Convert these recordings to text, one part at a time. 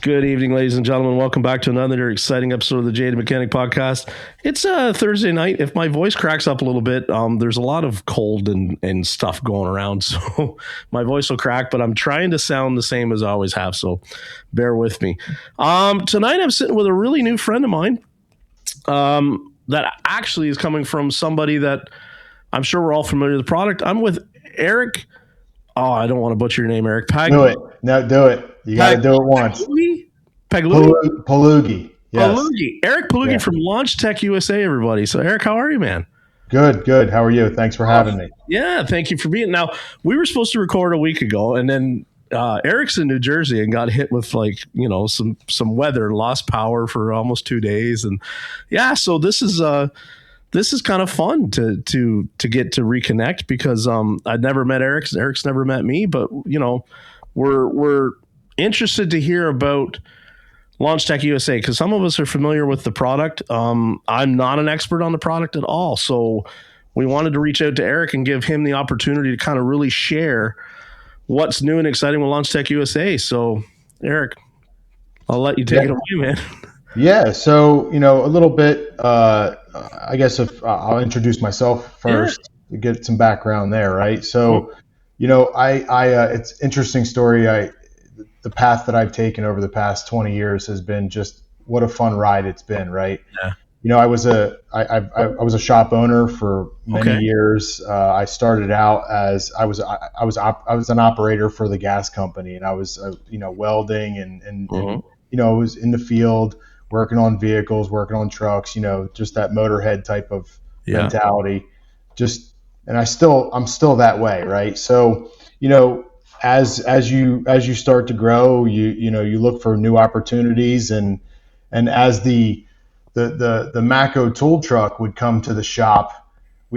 Good evening, ladies and gentlemen. Welcome back to another exciting episode of the Jaded Mechanic Podcast. It's Thursday night. If my voice cracks up a little bit, there's a lot of cold and stuff going around, so my voice will crack, but I'm trying to sound the same as I always have, so bear with me. Tonight I'm sitting with a really new friend of mine that actually is coming from somebody that I'm sure we're all familiar with the product. I'm with Eric. Oh, I don't want to butcher your name, Eric. Do it. No, do it. You got to do it once. Pagliughi. Yes. Pagliughi. Eric Pagliughi from Launch Tech USA, everybody. So, Eric, how are you, man? Good. How are you? Thanks for having me. Yeah, thank you for being. Now, we were supposed to record a week ago, and then Eric's in New Jersey and got hit with some weather, lost power for almost 2 days, and yeah, so this is kind of fun to get to reconnect because I'd never met Eric. Eric's never met me, but we're interested to hear about Launch Tech USA because some of us are familiar with the product. I'm not an expert on the product at all, so we wanted to reach out to Eric and give him the opportunity to kind of really share what's new and exciting with Launch Tech USA. So, Eric, I'll let you take it away, man. Yeah. So, a little bit. I guess if I'll introduce myself first to get some background there, right? So, it's interesting story. The path that I've taken over the past 20 years has been just what a fun ride it's been, right? Yeah. I was a shop owner for many years. I started out as I was an operator for the gas company, and I was welding and I was in the field working on vehicles, working on trucks, just that motorhead type of mentality. And I'm still that way, right? So, as you start to grow, you look for new opportunities, and as the Mako tool truck would come to the shop,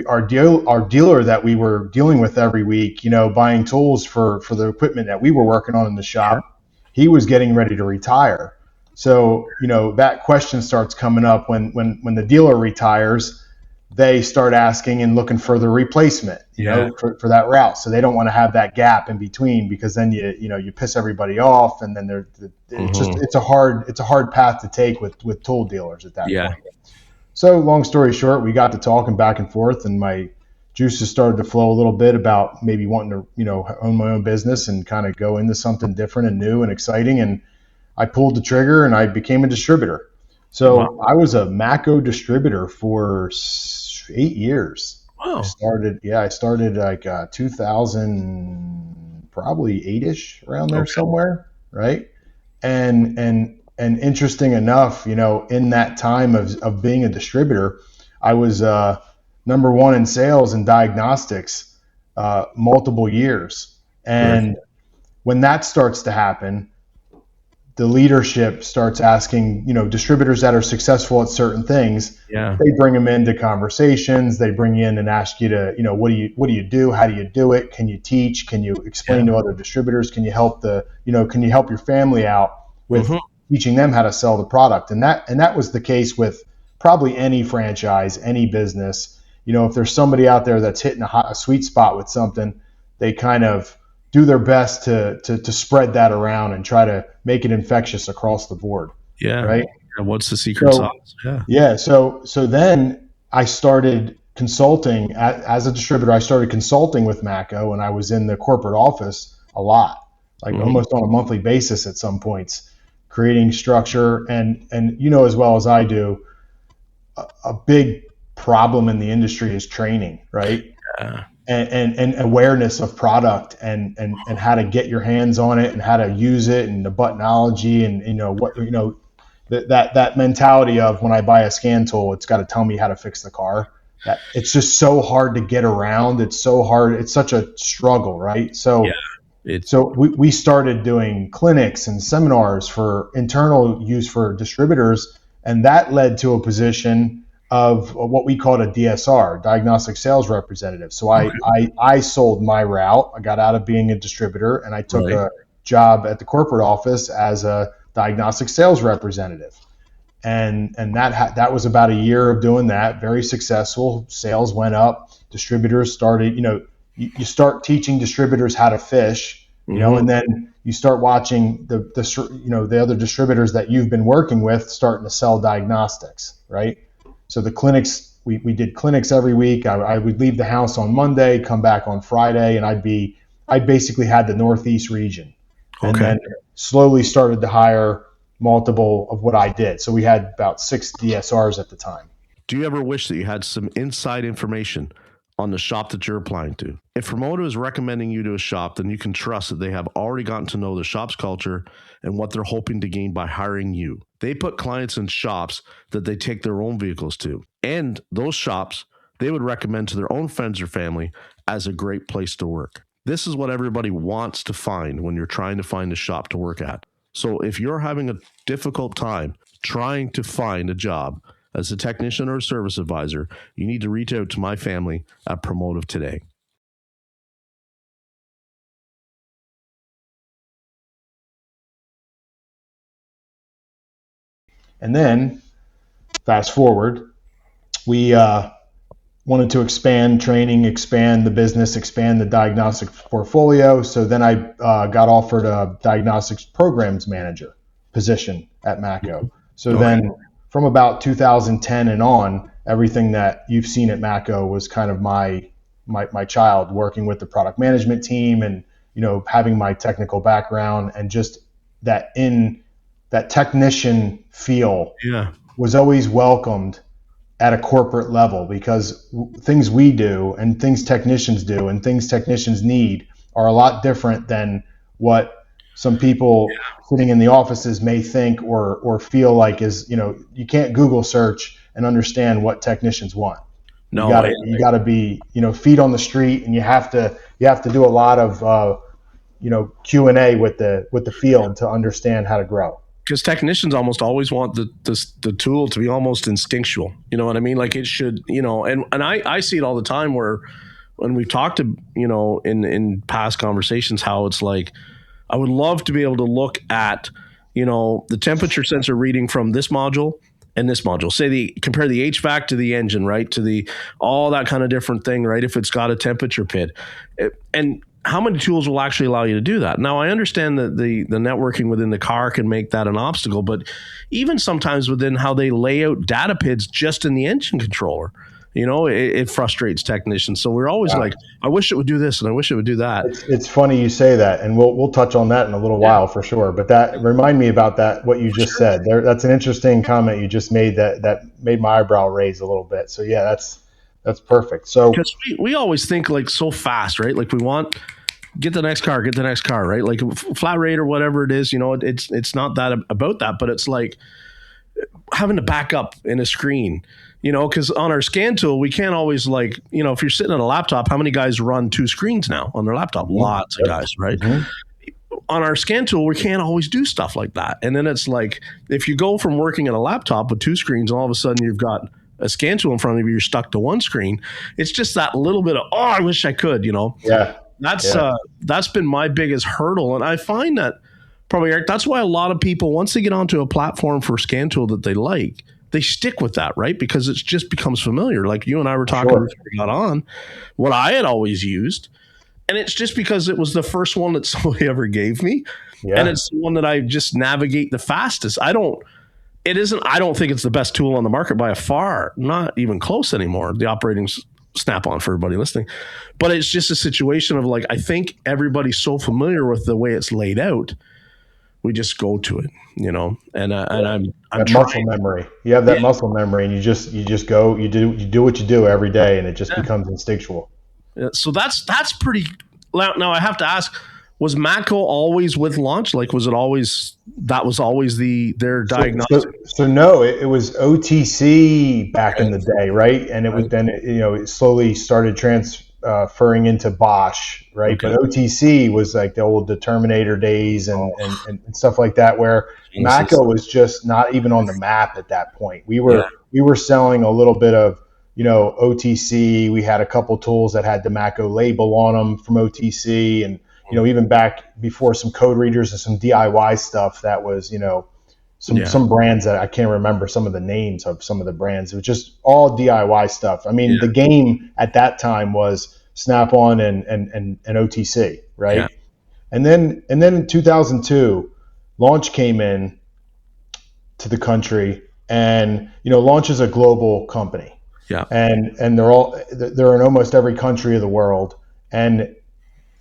our dealer that we were dealing with every week, buying tools for the equipment that we were working on in the shop, he was getting ready to retire. So, that question starts coming up when the dealer retires, they start asking and looking for the replacement, for that route. So they don't want to have that gap in between, because then you piss everybody off, and then it's a hard path to take with tool dealers at that point. So long story short, we got to talking back and forth, and my juices started to flow a little bit about maybe wanting to own my own business and kind of go into something different and new and exciting. And I pulled the trigger and I became a distributor. So I was a Mako distributor for 8 years. Wow. I started like 2000, probably 8-ish, around there somewhere, right? And interesting enough, in that time of being a distributor, I was number one in sales and diagnostics multiple years. And when that starts to happen, the leadership starts asking, distributors that are successful at certain things, they bring them into conversations. They bring you in and ask you to, what do you do? How do you do it? Can you teach? Can you explain to other distributors? Can you help can you help your family out with teaching them how to sell the product? And that was the case with probably any franchise, any business. If there's somebody out there that's hitting a sweet spot with something, they kind of do their best to spread that around and try to make it infectious across the board. Yeah. Right. And what's the secret sauce? Yeah. So then I started consulting as a distributor. I started consulting with Mako, and I was in the corporate office a lot, like almost on a monthly basis at some points, creating structure. And as well as I do, a big problem in the industry is training, right? Yeah. And awareness of product and how to get your hands on it and how to use it, and the buttonology and that mentality of, when I buy a scan tool, it's got to tell me how to fix the car. That it's just so hard to get around. It's so hard. It's such a struggle, right? So we started doing clinics and seminars for internal use for distributors, and that led to a position of what we called a DSR, diagnostic sales representative. So I sold my route. I got out of being a distributor, and I took a job at the corporate office as a diagnostic sales representative. And that was about a year of doing that. Very successful. Sales went up. Distributors started, you start teaching distributors how to fish, and then you start watching the other distributors that you've been working with starting to sell diagnostics, right? So the clinics, we did clinics every week. I would leave the house on Monday, come back on Friday, and I basically had the Northeast region, and then slowly started to hire multiple of what I did. So we had about 6 DSRs at the time. Do you ever wish that you had some inside information on the shop that you're applying to? If Automotive is recommending you to a shop, then you can trust that they have already gotten to know the shop's culture and what they're hoping to gain by hiring you. They put clients in shops that they take their own vehicles to, and those shops they would recommend to their own friends or family as a great place to work. This is what everybody wants to find when you're trying to find a shop to work at. So if you're having a difficult time trying to find a job as a technician or a service advisor, you need to reach out to my family at Automotive today. And then, fast forward, we wanted to expand training, expand the business, expand the diagnostic portfolio. So then I got offered a diagnostics programs manager position at Mako. So then from about 2010 and on, everything that you've seen at Mako was kind of my child, working with the product management team and, having my technical background and just that technician feel was always welcomed at a corporate level, because things we do and things technicians do and things technicians need are a lot different than what some people sitting in the offices may think or feel like is, you can't Google search and understand what technicians want. No, you gotta be, feet on the street, and you have to do a lot of, Q&A with the field to understand how to grow. Because technicians almost always want the tool to be almost instinctual. You know what I mean? Like it should, and I see it all the time where when we've talked to, in past conversations, how it's like, I would love to be able to look at, the temperature sensor reading from this module and this module. Say compare the HVAC to the engine, right? To all that kind of different thing, right? If it's got a temperature pid. And how many tools will actually allow you to do that? Now, I understand that the networking within the car can make that an obstacle, but even sometimes within how they lay out data PIDs just in the engine controller, it frustrates technicians. So we're always like, I wish it would do this and I wish it would do that. It's funny you say that, and we'll touch on that in a little while for sure. But that remind me about that, what you just said there. That's an interesting comment you just made that made my eyebrow raise a little bit. So yeah, that's perfect. So because we always think like so fast, right? Like we want get the next car, right? Like flat rate or whatever it is, it's not that about that, but it's like having to back up in a screen, because on our scan tool, we can't always if you're sitting on a laptop, how many guys run 2 screens now on their laptop? Lots of guys, right? Mm-hmm. On our scan tool, we can't always do stuff like that. And then it's like, if you go from working at a laptop with 2 screens, and all of a sudden you've got a scan tool in front of you, you're stuck to 1 screen. It's just that little bit of, I wish I could, Yeah. That's been my biggest hurdle. And I find that probably, Eric, that's why a lot of people, once they get onto a platform for scan tool that they like, they stick with that, right? Because it just becomes familiar. Like you and I were talking before we got on, what I had always used. And it's just because it was the first one that somebody ever gave me. Yeah. And it's the one that I just navigate the fastest. I don't think it's the best tool on the market by a far, not even close anymore. The operating Snap-on for everybody listening. But it's just a situation of like, I think everybody's so familiar with the way it's laid out, we just go to it, and I'm muscle memory. You have that muscle memory, and you just go, you do what you do every day, and it just becomes instinctual. So that's pretty. Now I have to ask, was Mako always with launch? Like, was it always their diagnostic? So no, it was OTC back in the day, right? And it was then it slowly started transferring into Bosch, right? Okay. But OTC was like the old Determinator days and stuff like that, where Mako was just not even on the map at that point. We were selling a little bit of OTC. We had a couple tools that had the Mako label on them from OTC, and even back before some code readers and some DIY stuff that was, some brands that I can't remember some of the names of some of the brands. It was just all DIY stuff. I mean, the game at that time was Snap-on and OTC, right? Yeah. And then in 2002, Launch came in to the country, and Launch is a global company. Yeah. And they're in almost every country of the world, and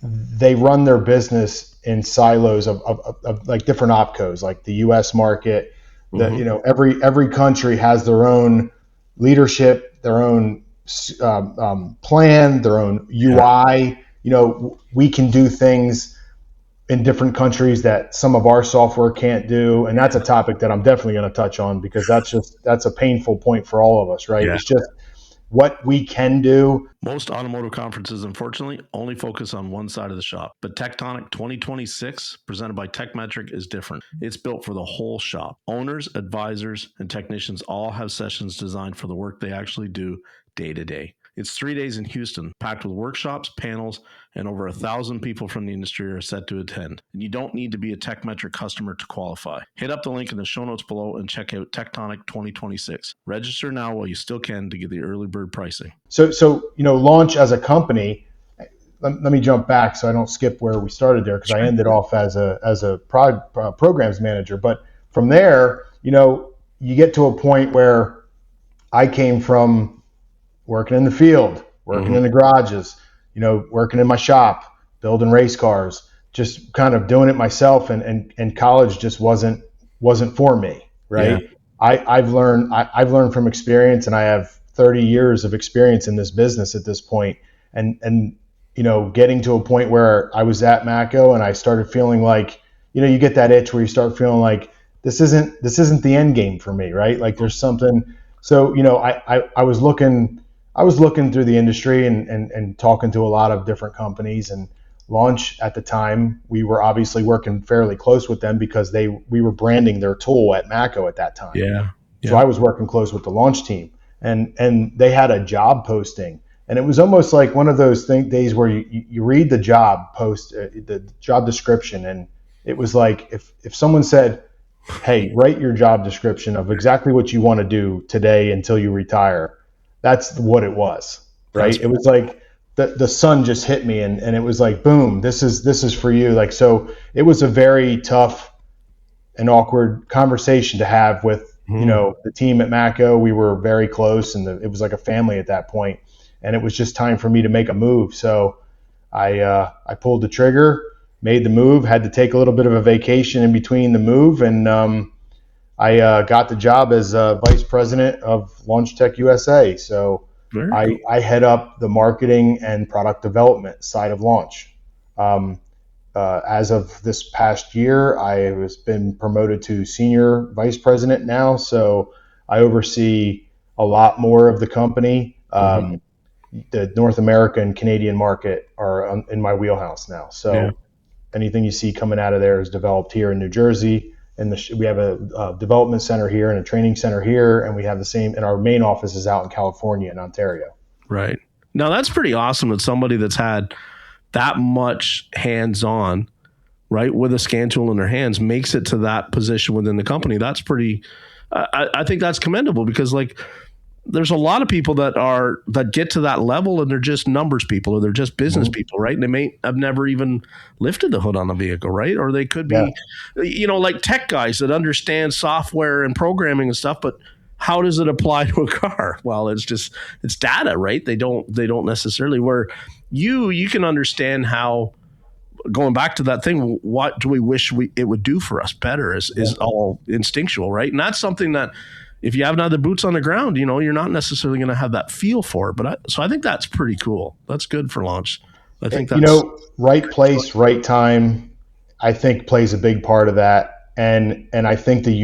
they run their business in silos of like different opcos, like the U.S. market. Every country has their own leadership, their own plan, their own UI. We can do things in different countries that some of our software can't do, and that's a topic that I'm definitely going to touch on, because that's a painful point for all of us, right? Yeah. It's just what we can do. Most automotive conferences, unfortunately, only focus on one side of the shop. But Tectonic 2026, presented by TechMetric, is different. It's built for the whole shop. Owners, advisors, and technicians all have sessions designed for the work they actually do day to day. It's 3 days in Houston, packed with workshops, panels, and over 1,000 people from the industry are set to attend. And you don't need to be a TechMetric customer to qualify. Hit up the link in the show notes below and check out Tectonic 2026. Register now while you still can to get the early bird pricing. So Launch as a company, let me jump back so I don't skip where we started there, because I ended off as a programs manager. But from there, you get to a point where I came from working in the field, working in the garages, working in my shop, building race cars, just kind of doing it myself, and college just wasn't for me, right? Yeah. I've learned from experience, and I have 30 years of experience in this business at this point. And getting to a point where I was at Mako, and I started feeling like, you get that itch where you start feeling like this isn't the end game for me, right? Like there's something. So, I was looking through the industry and talking to a lot of different companies, and Launch at the time, we were obviously working fairly close with them because we were branding their tool at Mako at that time. Yeah. So I was working close with the Launch team, and they had a job posting, and it was almost like one of those days where you read the job post, the job description, and it was like if someone said, hey, write your job description of exactly what you want to do today until you retire. That's what it was, right? It was like the sun just hit me, and it was like, boom, this is for you. Like, so it was a very tough and awkward conversation to have with, the team at Mako. We were very close, and it was like a family at that point, and it was just time for me to make a move. So I pulled the trigger, made the move, had to take a little bit of a vacation in between the move, and I got the job as vice president of Launch Tech USA. So I head up the marketing and product development side of Launch. As of this past year, I have been promoted to senior vice president now. So I oversee a lot more of the company. The North American and Canadian market are in my wheelhouse now. So anything you see coming out of there is developed here in New Jersey. And we have a development center here and a training center here, and we have the same. And our main office is out in California and Ontario. Right. Now that's pretty awesome that somebody that's had that much hands-on, right, with a scan tool in their hands makes it to that position within the company. That's pretty. I think that's commendable, because like there's a lot of people that get to that level and they're just numbers people, or they're just business people, right? And they may have never even lifted the hood on a vehicle, right? Or they could be, like tech guys that understand software and programming and stuff, but how does it apply to a car? Well, it's data, right? They don't necessarily, where you can understand how, going back to that thing, what do we wish it would do for us better is all instinctual, right? And that's something that, if you haven't had the boots on the ground, you're not necessarily going to have that feel for it. But so I think that's pretty cool. That's good for Launch. I think that's right place, right time, I think plays a big part of that. And I think the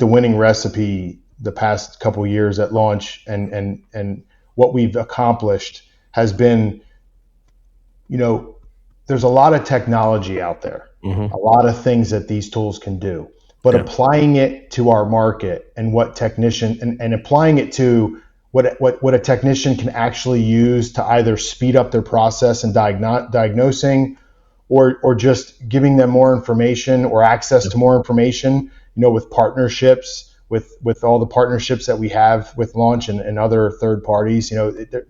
winning recipe the past couple of years at Launch and what we've accomplished has been, there's a lot of technology out there, a lot of things that these tools can do. But applying it to our market and what technician and applying it to what a technician can actually use to either speed up their process and diagnosing, or just giving them more information or access to more information, with partnerships, with all the partnerships that we have with Launch and other third parties.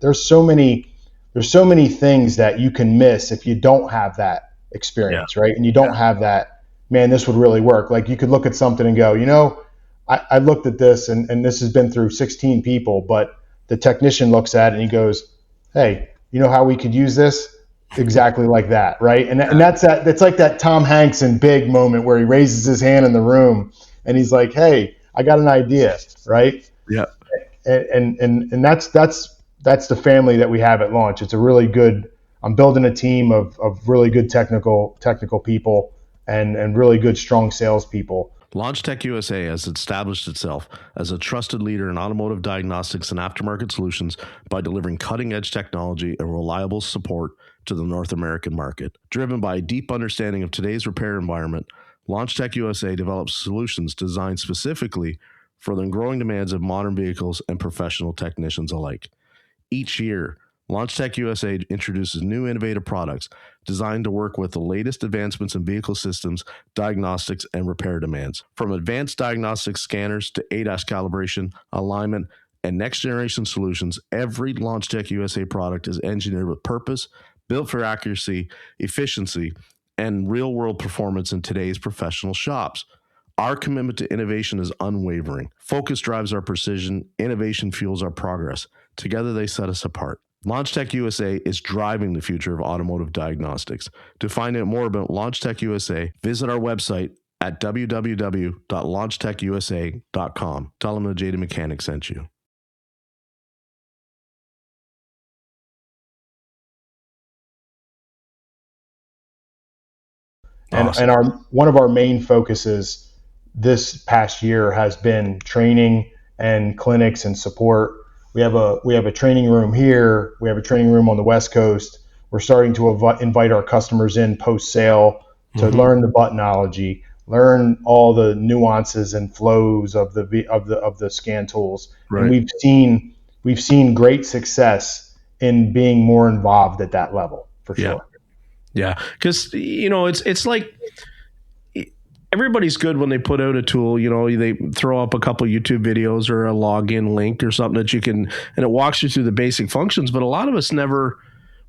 There's so many things that you can miss if you don't have that experience, right? And you don't have that, man, this would really work. Like you could look at something and go, I looked at this and this has been through 16 people, but the technician looks at it and he goes, hey, you know how we could use this? Exactly like that, right? And that's like that Tom Hanks in Big moment where he raises his hand in the room and he's like, hey, I got an idea, right? Yeah. And that's the family that we have at Launch. It's a really good, I'm building a team of really good technical people and really good, strong salespeople. LaunchTech USA has established itself as a trusted leader in automotive diagnostics and aftermarket solutions by delivering cutting-edge technology and reliable support to the North American market. Driven by a deep understanding of today's repair environment, LaunchTech USA develops solutions designed specifically for the growing demands of modern vehicles and professional technicians alike. Each year, LaunchTech USA introduces new innovative products designed to work with the latest advancements in vehicle systems, diagnostics, and repair demands. From advanced diagnostic scanners to ADAS calibration, alignment, and next-generation solutions, every LaunchTech USA product is engineered with purpose, built for accuracy, efficiency, and real-world performance in today's professional shops. Our commitment to innovation is unwavering. Focus drives our precision, innovation fuels our progress. Together, they set us apart. LaunchTech USA is driving the future of automotive diagnostics. To find out more about LaunchTech USA, visit our website at www.launchTechUSA.com. Tell them the JD Mechanic sent you. Awesome. And one of our main focuses this past year has been training and clinics and support. We have a training room here. We have a training room on the West Coast. We're starting to invite our customers in post-sale to learn the buttonology, learn all the nuances and flows of the scan tools. Right. And we've seen great success in being more involved at that level for sure. Yeah, because it's like everybody's good when they put out a tool. They throw up a couple YouTube videos or a login link or something that you can, and it walks you through the basic functions. But a lot of us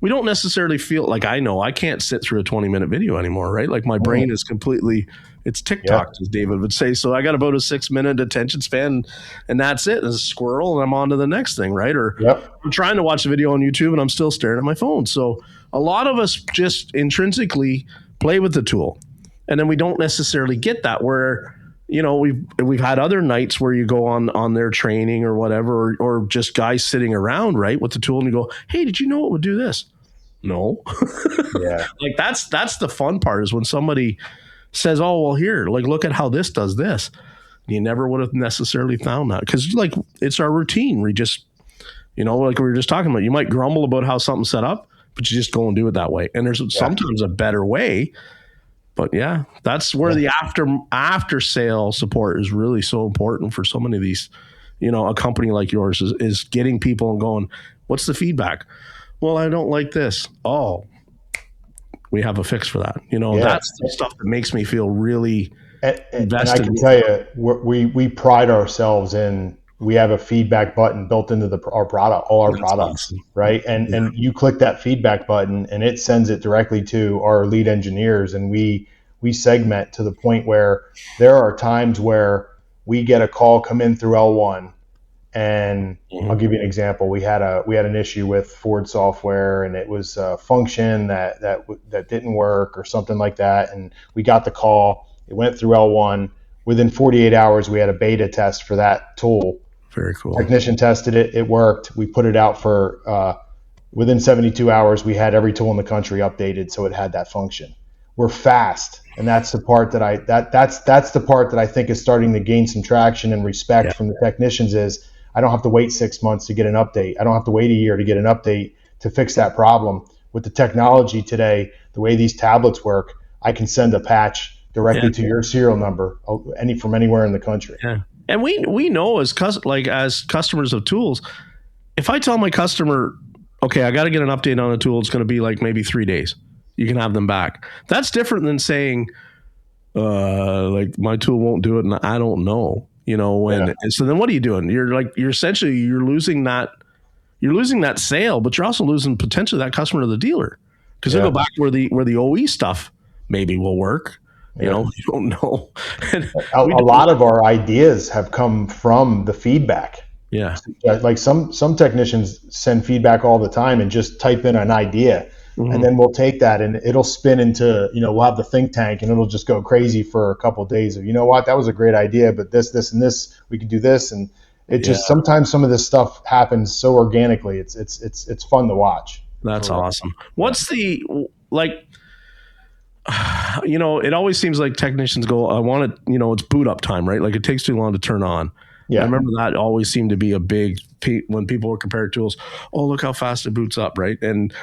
we don't necessarily feel like I can't sit through a 20-minute video anymore, right? Like my brain is completely, it's TikTok, as David would say. So I got about a 6-minute attention span and that's it. It's a squirrel and I'm on to the next thing, right? Or I'm trying to watch a video on YouTube and I'm still staring at my phone. So a lot of us just intrinsically play with the tool. And then we don't necessarily get that where, we've had other nights where you go on their training or whatever, or just guys sitting around, right, with the tool and you go, hey, did you know it would do this? No. Yeah. Like that's the fun part is when somebody says, oh, well, here, like, look at how this does this. You never would have necessarily found that because like it's our routine. We just, like we were just talking about, you might grumble about how something's set up, but you just go and do it that way. And there's sometimes a better way. But yeah, that's where the after sale support is really so important for so many of these, a company like yours is getting people and going, what's the feedback? Well, I don't like this. Oh, we have a fix for that. That's the stuff that makes me feel really invested. And I can tell you, we pride ourselves in, we have a feedback button built into our product, all our products, awesome. Right? And you click that feedback button and it sends it directly to our lead engineers. And we segment to the point where there are times where we get a call come in through L1. And I'll give you an example. We had an issue with Ford software and it was a function that didn't work or something like that. And we got the call, it went through L1. Within 48 hours, we had a beta test for that tool. Very cool. Technician tested it. It worked. We put it out for within 72 hours. We had every tool in the country updated, so it had that function. We're fast, and that's the part that's the part that I think is starting to gain some traction and respect from the technicians. Is I don't have to wait 6 months to get an update. I don't have to wait a year to get an update to fix that problem. With the technology today, the way these tablets work, I can send a patch directly to your serial number from anywhere in the country. Yeah. And we know as customers of tools, if I tell my customer, okay, I got to get an update on a tool, it's going to be like maybe 3 days. You can have them back. That's different than saying, like my tool won't do it and I don't know, And so then what are you doing? You're essentially losing that sale, but you're also losing potentially that customer to the dealer because they'll go back where the OE stuff maybe will work. You know, you don't know. A lot of our ideas have come from the feedback. Yeah. Like some technicians send feedback all the time and just type in an idea, and then we'll take that and it'll spin into, we'll have the think tank and it'll just go crazy for a couple of days of, what, that was a great idea, but this and this, we could do this. And it just, sometimes some of this stuff happens so organically. It's fun to watch. That's awesome. What's the, like, it always seems like technicians go, I want it, it's boot up time, right? Like it takes too long to turn on. Yeah. I remember that always seemed to be a big, when people were comparing tools, oh, look how fast it boots up, right? And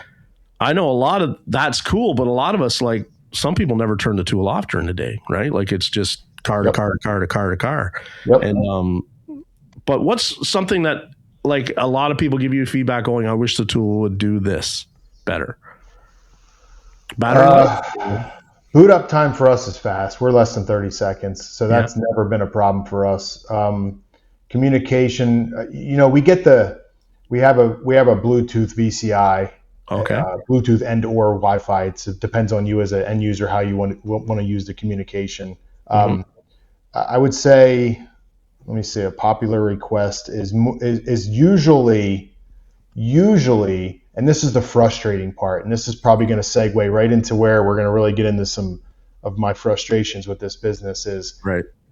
I know a lot of that's cool, but a lot of us, like some people never turn the tool off during the day, right? Like it's just car to car to car to car to car. Yep. And, but what's something that like a lot of people give you feedback going, I wish the tool would do this better? Boot up time for us is fast. We're less than 30 seconds. So that's never been a problem for us. Communication, we have a Bluetooth VCI, Bluetooth and or Wi-Fi. It depends on you as an end user, how you want to use the communication. I would say, let me see, a popular request is usually, and this is the frustrating part, and this is probably going to segue right into where we're going to really get into some of my frustrations with this business is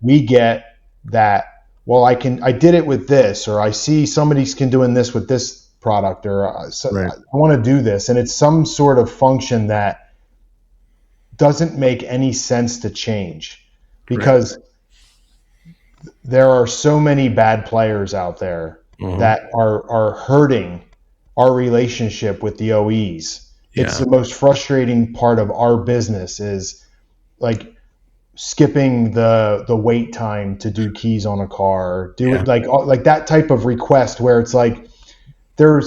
we get that, well, I did it with this, or I see somebody's doing this with this product, or I want to do this. And it's some sort of function that doesn't make any sense to change because there are so many bad players out there that are hurting our relationship with the OEs. It's the most frustrating part of our business is like skipping the wait time to do keys on a car, it like that type of request where it's like they're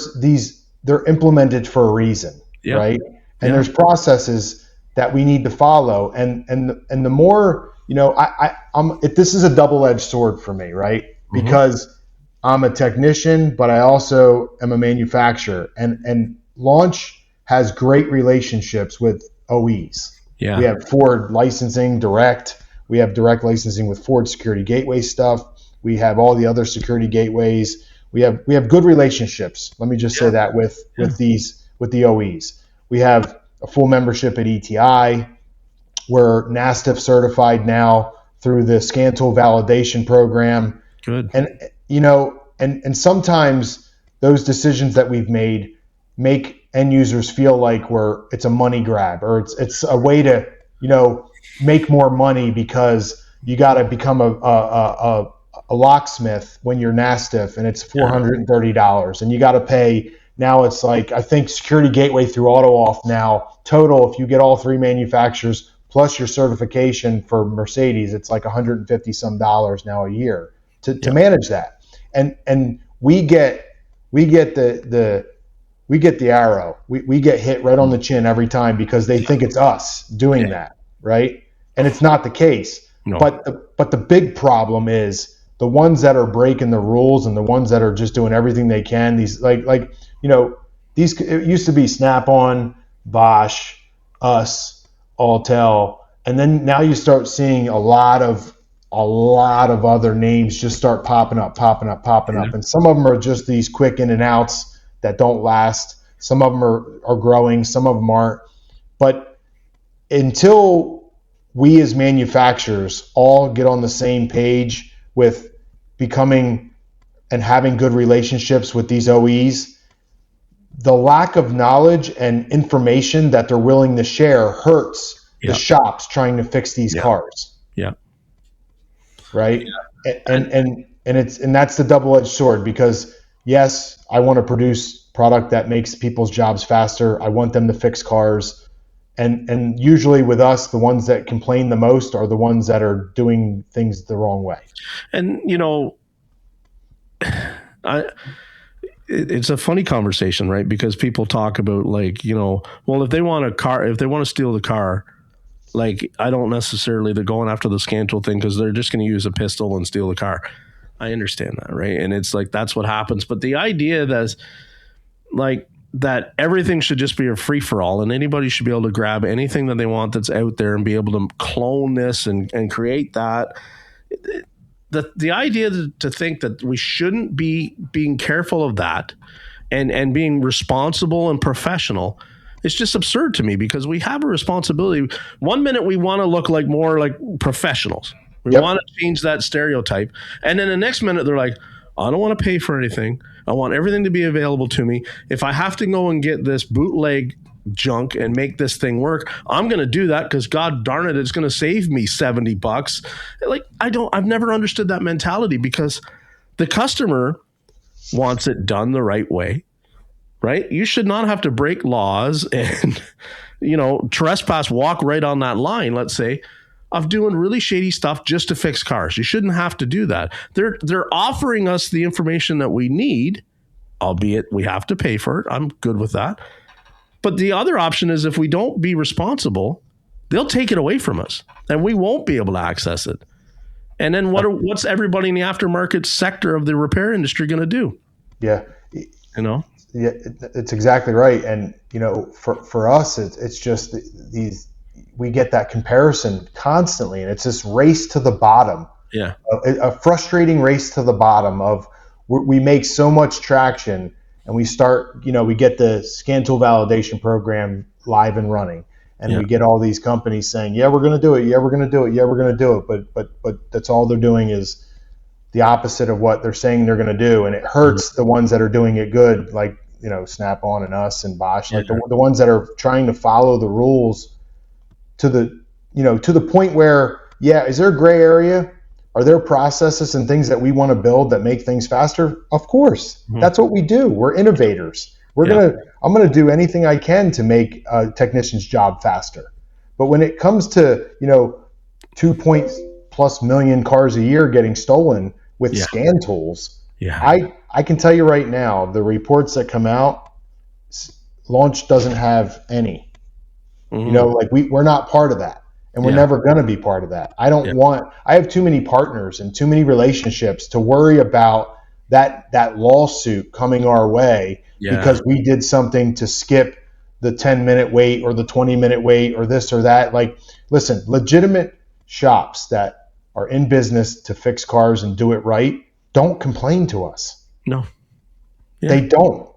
implemented for a reason, right? And there's processes that we need to follow, and the more, this is a double-edged sword for me, right? Because I'm a technician, but I also am a manufacturer, and Launch has great relationships with OEs. Yeah. We have Ford licensing direct. We have direct licensing with Ford security gateway stuff. We have all the other security gateways. We have good relationships. Let me just say that with the OEs. We have a full membership at ETI. We're NASTIF certified now through the scan tool validation program. Good. And sometimes those decisions that we've made make end users feel like it's a money grab, or it's a way to, make more money because you got to become a locksmith when you're NASTIF, and it's $430, and you got to pay. Now it's like, I think security gateway through AutoOff now total, if you get all three manufacturers plus your certification for Mercedes, it's like $150 some now a year to manage that. And we get the arrow. We get hit right on the chin every time because they think it's us doing that, right? And it's not the case. No. But the big problem is the ones that are breaking the rules and the ones that are just doing everything they can. These these, it used to be Snap-on, Bosch, us, Autel, and then now you start seeing a lot of other names just start popping up. And some of them are just these quick in and outs that don't last. Some of them are growing, some of them aren't. But until we as manufacturers all get on the same page with becoming and having good relationships with these OEs, the lack of knowledge and information that they're willing to share hurts the shops trying to fix these cars. Yeah. Right. Yeah. And that's the double-edged sword, because yes, I want to produce product that makes people's jobs faster. I want them to fix cars. And usually with us, the ones that complain the most are the ones that are doing things the wrong way. And, it's a funny conversation, right? Because people talk about well, if they want to steal the car, like, I don't necessarily, they're going after the scan tool thing because they're just going to use a pistol and steal the car. I understand that, right? And it's like, that's what happens. But the idea that, like, that everything should just be a free for all, and anybody should be able to grab anything that they want that's out there and be able to clone this and create that. The idea to think that we shouldn't be being careful of that and being responsible and professional, it's just absurd to me, because we have a responsibility. One minute we want to look like more like professionals. We want to change that stereotype. And then the next minute they're like, I don't want to pay for anything. I want everything to be available to me. If I have to go and get this bootleg junk and make this thing work, I'm going to do that, because God darn it, it's going to save me $70. Like, I've never understood that mentality, because the customer wants it done the right way, right? You should not have to break laws and, trespass, walk right on that line, let's say, of doing really shady stuff just to fix cars. You shouldn't have to do that. They're offering us the information that we need, albeit we have to pay for it. I'm good with that. But the other option is, if we don't be responsible, they'll take it away from us and we won't be able to access it. And then what's everybody in the aftermarket sector of the repair industry going to do? Yeah. Yeah, it's exactly right. And, for us, it's just we get that comparison constantly, and it's this race to the bottom. Yeah. A frustrating race to the bottom of, we make so much traction, and we start, we get the scan tool validation program live and running, and we get all these companies saying, yeah, we're going to do it. Yeah, we're going to do it. Yeah, we're going to do it. But that's all they're doing is the opposite of what they're saying they're going to do. And it hurts the ones that are doing it good, like, Snap-on and us and Bosch, like the ones that are trying to follow the rules to the point where, is there a gray area? Are there processes and things that we want to build that make things faster? Of course. That's what we do. We're innovators. I'm going to do anything I can to make a technician's job faster. But when it comes to, 2+ million cars a year getting stolen with scan tools, I can tell you right now, the reports that come out, Launch doesn't have any. We're not part of that, and we're never going to be part of that. I have too many partners and too many relationships to worry about that lawsuit coming our way because we did something to skip the 10-minute wait or the 20-minute wait or this or that. Like, listen, legitimate shops that are in business to fix cars and do it right don't complain to us. No. They don't.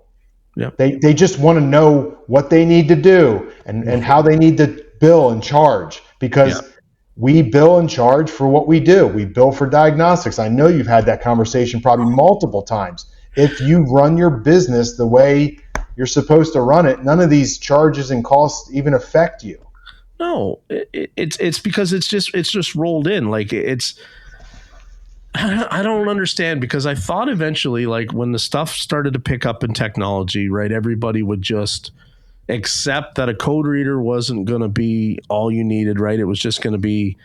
Yeah. They just want to know what they need to do and how they need to bill and charge, because we bill and charge for what we do. We bill for diagnostics. I know you've had that conversation probably multiple times. If you run your business the way you're supposed to run it, none of these charges and costs even affect you. No, it's because it's just rolled in. Like, I don't understand, because I thought eventually, like, when the stuff started to pick up in technology, right, everybody would just accept that a code reader wasn't going to be all you needed, right? It was just going to be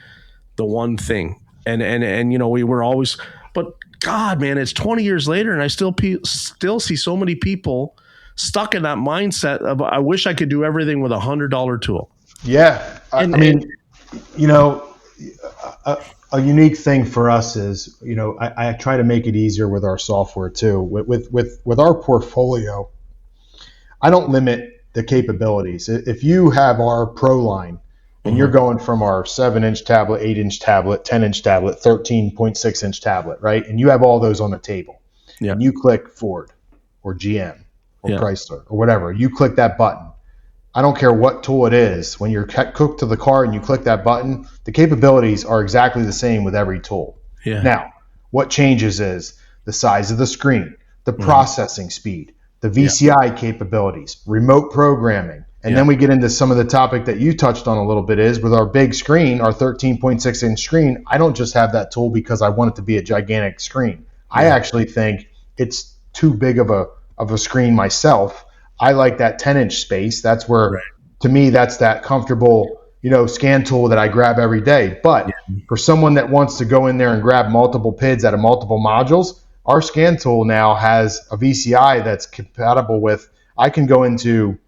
the one thing. And we were always, but God, man, it's 20 years later, and I still see so many people stuck in that mindset of, I wish I could do everything with $100 tool. Yeah. A unique thing for us is, I try to make it easier with our software too. With our portfolio, I don't limit the capabilities. If you have our Pro line and you're going from our 7-inch tablet, 8-inch tablet, 10-inch tablet, 13.6-inch tablet, right? And you have all those on the table. Yeah. And you click Ford or GM or Chrysler or whatever. You click that button. I don't care what tool it is. When you're hooked to the car and you click that button, the capabilities are exactly the same with every tool. Yeah. Now, what changes is the size of the screen, the processing speed, the VCI capabilities, remote programming. And then we get into some of the topic that you touched on a little bit, is with our big screen, our 13.6-inch screen, I don't just have that tool because I want it to be a gigantic screen. I actually think it's too big of a screen myself. I like that 10-inch space. That's where, to me, that's that comfortable, scan tool that I grab every day. But for someone that wants to go in there and grab multiple PIDs out of multiple modules, our scan tool now has a VCI that's compatible with, I can go into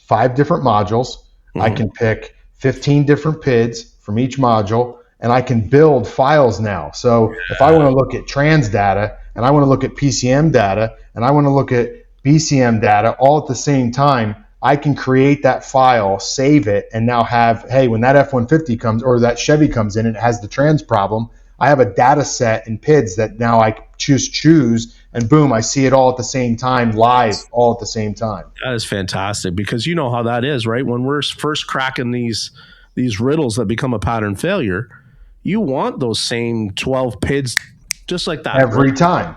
5 different modules. I can pick 15 different PIDs from each module, and I can build files now. So if I want to look at trans data, and I want to look at PCM data, and I want to look at VCM data all at the same time, I can create that file, save it, and now have, hey, when that F-150 comes or that Chevy comes in and it has the trans problem, I have a data set in PIDs that now I choose, and boom, I see it all at the same time, live, all at the same time. That is fantastic, because you know how that is, right? When we're first cracking these riddles that become a pattern failure, you want those same 12 PIDs just like that. Every time.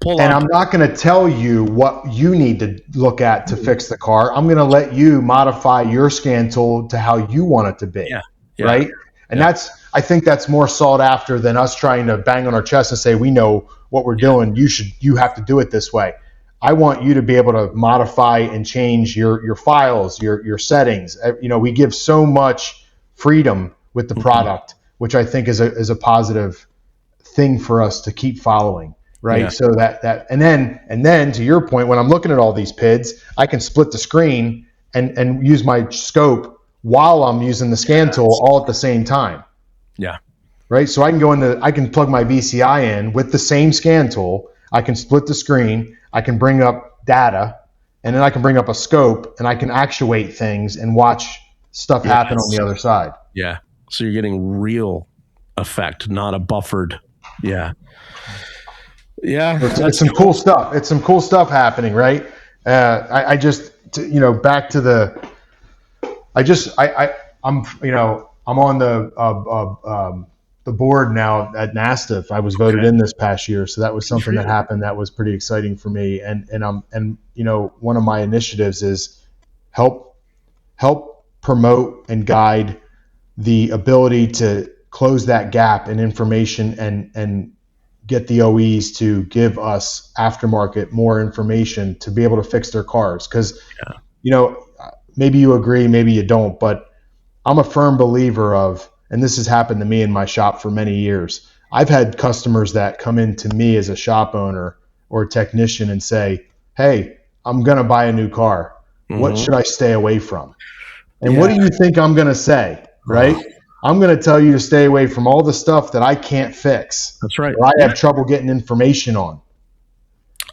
And I'm not going to tell you what you need to look at to fix the car. I'm going to let you modify your scan tool to how you want it to be, right? And I think that's more sought after than us trying to bang on our chest and say, we know what we're doing. You have to do it this way. I want you to be able to modify and change your files, your settings. We give so much freedom with the product, which I think is a positive thing for us to keep following. Right. Yeah. So and then to your point, when I'm looking at all these PIDs, I can split the screen and use my scope while I'm using the scan tool all at the same time. Yeah. Right. So I can plug my VCI in with the same scan tool. I can split the screen. I can bring up data, and then I can bring up a scope, and I can actuate things and watch stuff happen on the other side. Yeah. So you're getting real effect, not a buffered. Yeah. Yeah, it's some cool stuff. It's some cool stuff happening, right? I'm on the board now at NASTF. I was voted in this past year, so that was something that happened that was pretty exciting for me. And one of my initiatives is help promote and guide the ability to close that gap in information and get the OEs to give us aftermarket more information to be able to fix their cars. Because, maybe you agree, maybe you don't, but I'm a firm believer of, and this has happened to me in my shop for many years, I've had customers that come in to me as a shop owner or a technician and say, hey, I'm going to buy a new car. Mm-hmm. What should I stay away from? And what do you think I'm going to say, right? I'm going to tell you to stay away from all the stuff that I can't fix. That's right. Or I have trouble getting information on.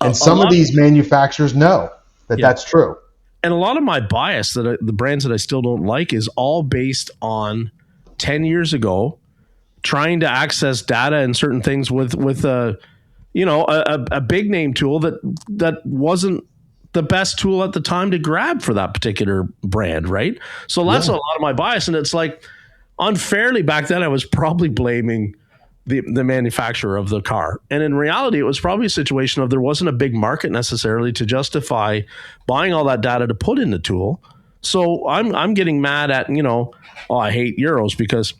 And some of these manufacturers know that that's true. And a lot of my bias, the brands that I still don't like, is all based on 10 years ago trying to access data and certain things with a big name tool that wasn't the best tool at the time to grab for that particular brand, right? So that's a lot of my bias, and it's like, unfairly back then I was probably blaming the manufacturer of the car, and in reality it was probably a situation of there wasn't a big market necessarily to justify buying all that data to put in the tool. So I'm getting mad at I hate Euros, because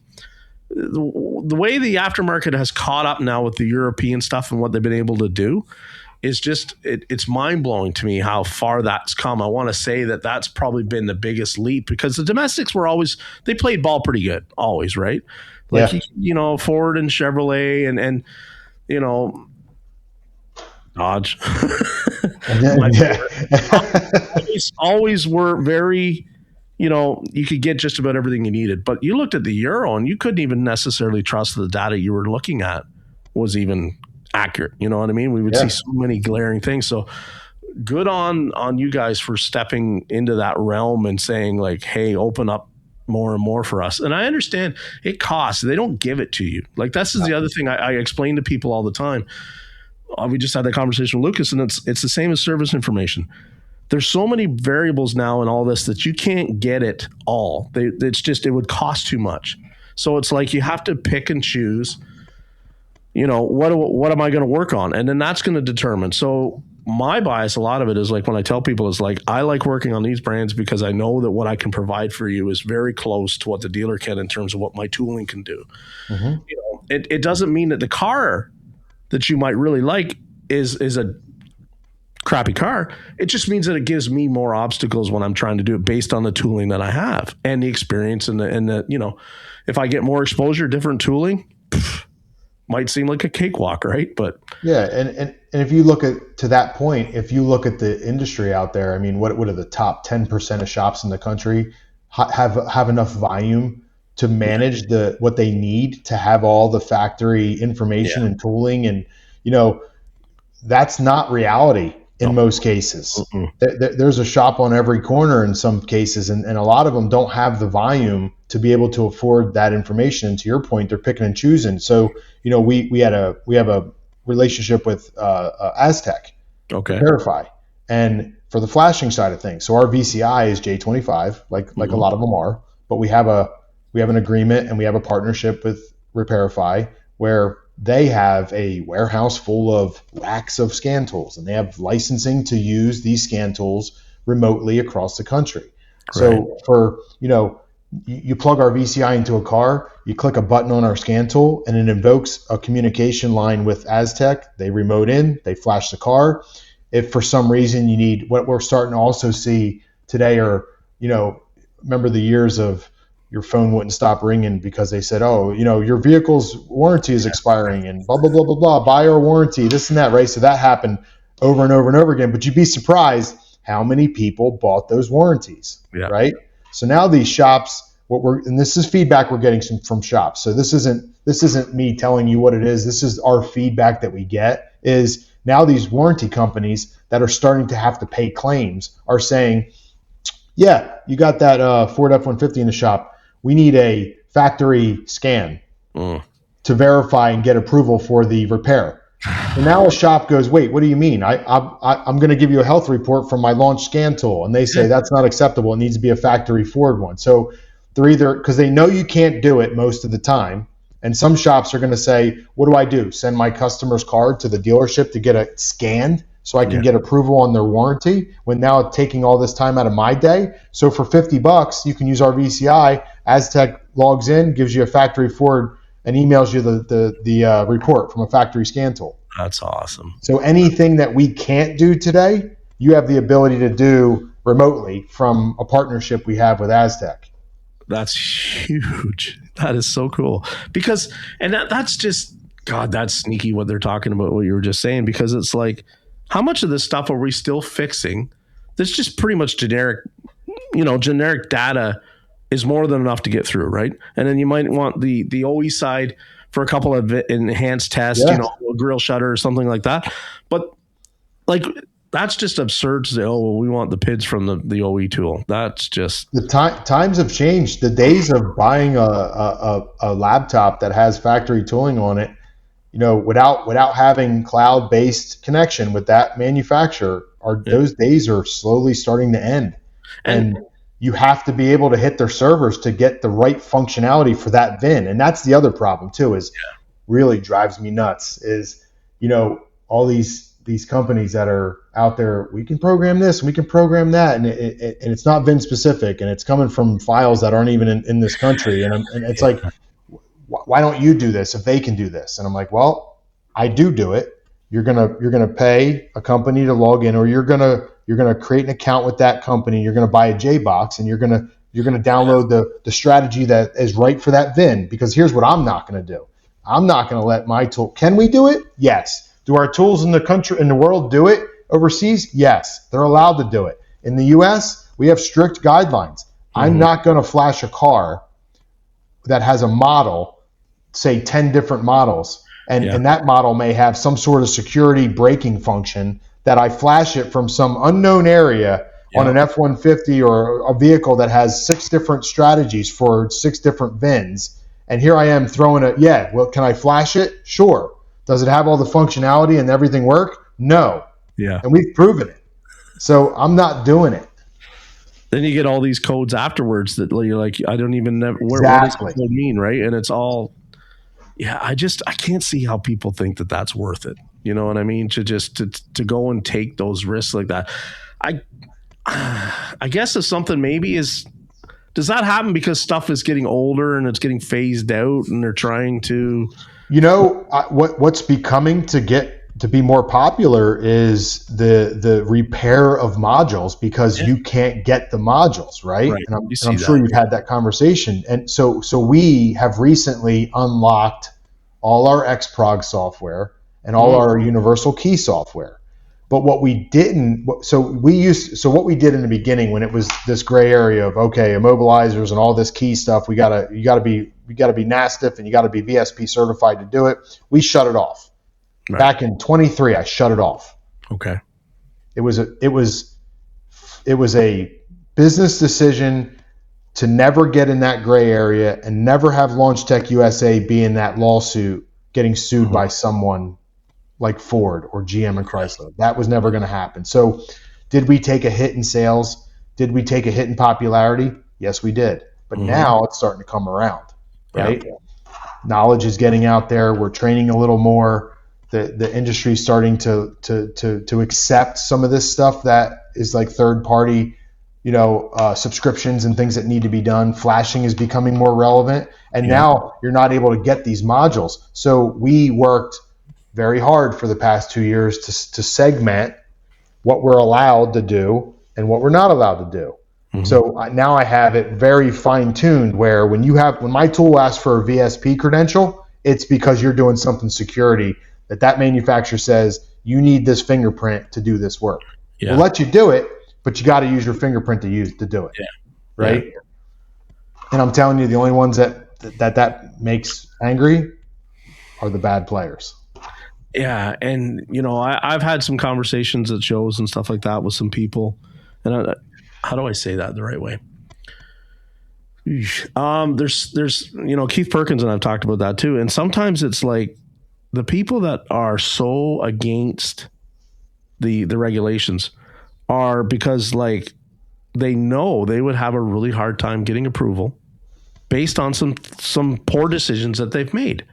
the way the aftermarket has caught up now with the European stuff and what they've been able to do is just it's mind-blowing to me how far that's come. I want to say that that's probably been the biggest leap, because the domestics were they played ball pretty good, always, right? Like, Ford and Chevrolet and Dodge. always were very, you could get just about everything you needed. But you looked at the Euro and you couldn't even necessarily trust the data you were looking at was even accurate. You know what I mean? We would see so many glaring things. So good on you guys for stepping into that realm and saying, like, hey, open up more and more for us. And I understand it costs. They don't give it to you. Like, this is the other thing I explain to people all the time. We just had that conversation with Lucas, and it's the same as service information. There's so many variables now in all this that you can't get it all. It would cost too much. So it's like you have to pick and choose. What am I going to work on? And then that's going to determine. So my bias, a lot of it is like when I tell people is like, I like working on these brands because I know that what I can provide for you is very close to what the dealer can in terms of what my tooling can do. Mm-hmm. It doesn't mean that the car that you might really like is a crappy car. It just means that it gives me more obstacles when I'm trying to do it based on the tooling that I have and the experience and the if I get more exposure, different tooling, might seem like a cakewalk, right? But and if you look to that point, if you look at the industry out there, I mean, what are the top 10% of shops in the country have enough volume to manage what they need to have all the factory information and tooling, and that's not reality in most cases. Mm-mm. There's a shop on every corner in some cases, and a lot of them don't have the volume to be able to afford that information. And to your point, they're picking and choosing. So, we have a relationship with Aztec, Okay. Verify, and for the flashing side of things. So our VCI is J25, like a lot of them are, but we have an agreement and we have a partnership with Repairify where they have a warehouse full of racks of scan tools, and they have licensing to use these scan tools remotely across the country. So for, you plug our VCI into a car, you click a button on our scan tool, and it invokes a communication line with Aztec. They remote in, they flash the car. If for some reason you need, what we're starting to also see today are, remember the years of your phone wouldn't stop ringing because they said, oh, your vehicle's warranty is expiring and blah, blah, blah, blah, blah, buy our warranty, this and that, right? So that happened over and over and over again. But you'd be surprised how many people bought those warranties, right? So now these shops, and this is feedback we're getting from shops. So this isn't me telling you what it is. This is our feedback that we get is now these warranty companies that are starting to have to pay claims are saying, yeah, you got that Ford F-150 in the shop. We need a factory scan to verify and get approval for the repair. And now a shop goes, wait, what do you mean? I'm going to give you a health report from my launch scan tool. And they say that's not acceptable. It needs to be a factory Ford one. So they're either, because they know you can't do it most of the time. And some shops are going to say, what do I do? Send my customer's card to the dealership to get it scanned so I can get approval on their warranty, when now it's taking all this time out of my day. So for $50, you can use our VCI. Aztec logs in, gives you a factory Ford, and emails you the report from a factory scan tool. That's awesome. So anything that we can't do today, you have the ability to do remotely from a partnership we have with Aztec. That's huge. That is so cool. Because, and that's just, God, that's sneaky what they're talking about, what you were just saying, because it's like, how much of this stuff are we still fixing? That's just pretty much generic data is more than enough to get through, right? And then you might want the OE side for a couple of enhanced tests, a grill shutter or something like that. But like, that's just absurd to say, oh, well, we want the PIDs from the OE tool. That's just... The times have changed. The days of buying a laptop that has factory tooling on it, without having cloud-based connection with that manufacturer, those days are slowly starting to end. And you have to be able to hit their servers to get the right functionality for that VIN. And that's the other problem too, is really drives me nuts is, all these companies that are out there, we can program this, we can program that, and it's not VIN specific, and it's coming from files that aren't even in this country. And it's like, why don't you do this if they can do this? And I'm like, well, I do it. You're gonna pay a company to log in, or you're gonna create an account with that company. You're gonna buy a JBox, and you're gonna download the strategy that is right for that VIN. Because here's what I'm not gonna do. I'm not gonna let my tool. Can we do it? Yes. Do our tools in the world do it overseas? Yes, they're allowed to do it. In the U.S., we have strict guidelines. I'm not gonna flash a car that has a model, say 10 different models, and that model may have some sort of security braking function that I flash it from some unknown area on an F-150 or a vehicle that has 6 different strategies for 6 different VINs. And here I am throwing can I flash it? Sure. Does it have all the functionality and everything work? No. Yeah. And we've proven it. So I'm not doing it. Then you get all these codes afterwards that you're like, I don't even know what does the code mean, right? And it's all, I can't see how people think that that's worth it. You know what I mean? To go and take those risks like that. I guess if something maybe is, does that happen because stuff is getting older and it's getting phased out and they're trying to, what's becoming to be more popular is the repair of modules, because you can't get the modules, right? And I'm sure you've had that conversation. And so we have recently unlocked all our XProg software and all our universal key software. But what we didn't, what we did in the beginning, when it was this gray area of immobilizers and all this key stuff, you gotta be NASTIF and you gotta be VSP certified to do it. We shut it off. Right. Back in 23, I shut it off. Okay. It was a business decision to never get in that gray area and never have Launch Tech USA be in that lawsuit getting sued by someone like Ford or GM and Chrysler. That was never going to happen. So did we take a hit in sales? Did we take a hit in popularity? Yes, we did. But now it's starting to come around, right? Yeah. Knowledge is getting out there. We're training a little more. The industry is starting to accept some of this stuff that is like third party, subscriptions and things that need to be done. Flashing is becoming more relevant. And now you're not able to get these modules. So we worked very hard for the past 2 years to segment what we're allowed to do and what we're not allowed to do. So now I have it very fine-tuned where when my tool asks for a VSP credential, it's because you're doing something security that manufacturer says you need this fingerprint to do this work. Yeah. We'll let you do it, but you got to use your fingerprint to do it. Yeah. Right? Yeah. And I'm telling you, the only ones that makes angry are the bad players. Yeah, and I've had some conversations at shows and stuff like that with some people, and how do I say that the right way? There's Keith Perkins and I've talked about that too, and sometimes it's like the people that are so against the regulations are because like they know they would have a really hard time getting approval based on some poor decisions that they've made.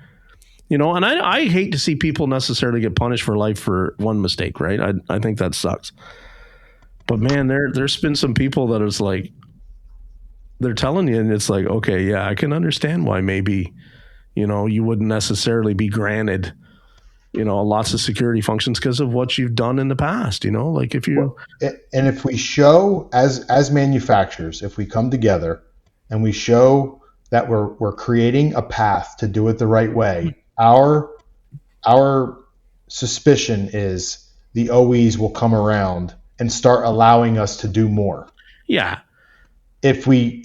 And I hate to see people necessarily get punished for life for one mistake, right? I think that sucks. But man, there's been some people that is like, they're telling you, and it's like, okay, yeah, I can understand why maybe, you wouldn't necessarily be granted, lots of security functions because of what you've done in the past, like if you. And if we show as manufacturers, if we come together and we show that we're creating a path to do it the right way, our suspicion is the OEs will come around and start allowing us to do more. Yeah. If we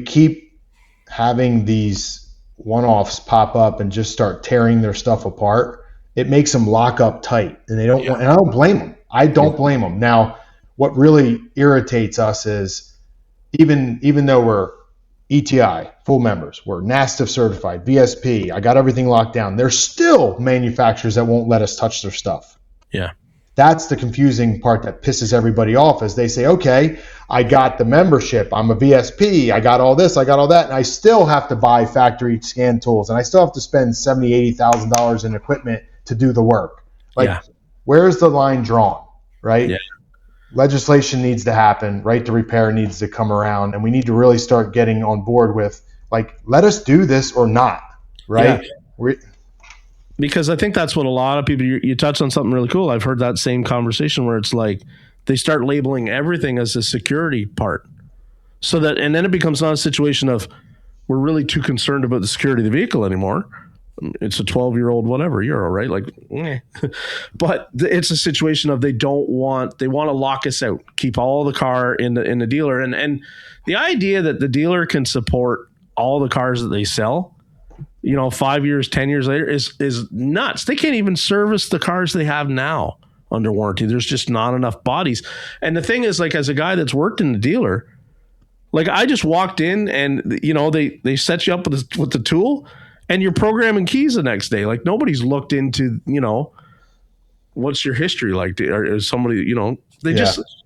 keep having these one-offs pop up and just start tearing their stuff apart, it makes them lock up tight, and they don't. And I don't blame them. I don't blame them. Now, what really irritates us is even though we're ETI full members, we're NASTF certified, VSP, I got everything locked down. There's still manufacturers that won't let us touch their stuff. Yeah. That's the confusing part that pisses everybody off as they say, okay, I got the membership, I'm a VSP, I got all this, I got all that, and I still have to buy factory scan tools, and I still have to spend $70,000, $80,000 in equipment to do the work. Where's the line drawn, right? Yeah. Legislation needs to happen, right to repair needs to come around, and we need to really start getting on board with, let us do this or not, right? Yeah. Because I think that's what a lot of people, you touched on something really cool. I've heard that same conversation where it's like they start labeling everything as a security part. And then it becomes not a situation of we're really too concerned about the security of the vehicle anymore. It's a 12-year-old whatever Euro, right? But it's a situation of they want to lock us out, keep all the car in the dealer. And the idea that the dealer can support all the cars that they sell, 5 years, 10 years later is nuts. They can't even service the cars they have now under warranty. There's just not enough bodies. And the thing is, as a guy that's worked in the dealer, I just walked in and, they set you up with the tool and you're programming keys the next day. Nobody's looked into, what's your history like? Or is somebody,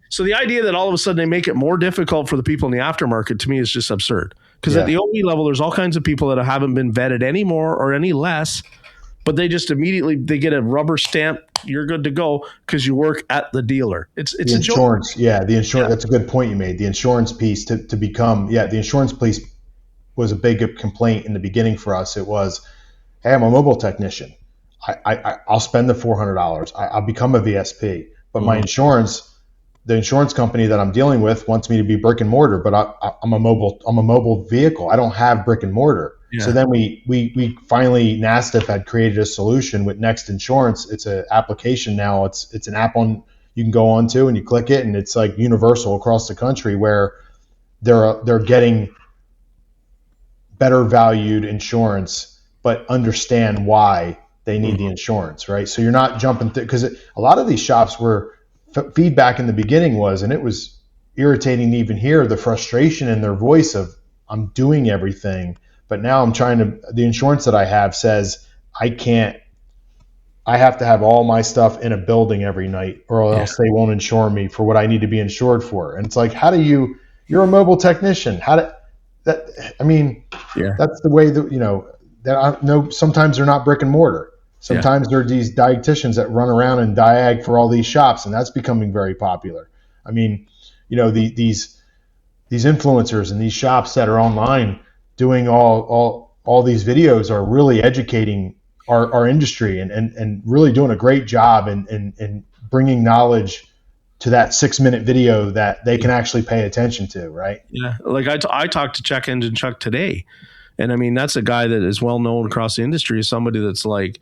so the idea that all of a sudden they make it more difficult for the people in the aftermarket, to me, is just absurd. Because at the OE level, there's all kinds of people that haven't been vetted any more or any less, but they just immediately, they get a rubber stamp, you're good to go because you work at the dealer. It's the insurance. The insurance. That's a good point you made. The insurance piece to become, the insurance piece was a big complaint in the beginning for us. It was, hey, I'm a mobile technician. I'll spend the $400. I'll become a VSP, but my insurance, the insurance company that I'm dealing with wants me to be brick and mortar, but I'm a mobile vehicle. I don't have brick and mortar. Yeah. So then we finally, NASTF had created a solution with Next Insurance. It's an application now. It's an app you can go onto and you click it, and it's universal across the country where they're getting better valued insurance, but understand why they need the insurance, right? So you're not jumping through, because a lot of these shops were feedback in the beginning was, and it was irritating to even hear the frustration in their voice of, I'm doing everything, but now the insurance that I have says I have to have all my stuff in a building every night, or else they won't insure me for what I need to be insured for. And it's like, you're a mobile technician. That's the way that I know. Sometimes they're not brick and mortar. Sometimes there are these dietitians that run around and diag for all these shops, and that's becoming very popular. I mean, these influencers and these shops that are online doing all these videos are really educating our industry and really doing a great job in bringing knowledge to that 6-minute video that they can actually pay attention to, right? Yeah, like I talked to Check Engine Chuck today, and I mean, that's a guy that is well known across the industry as somebody that's like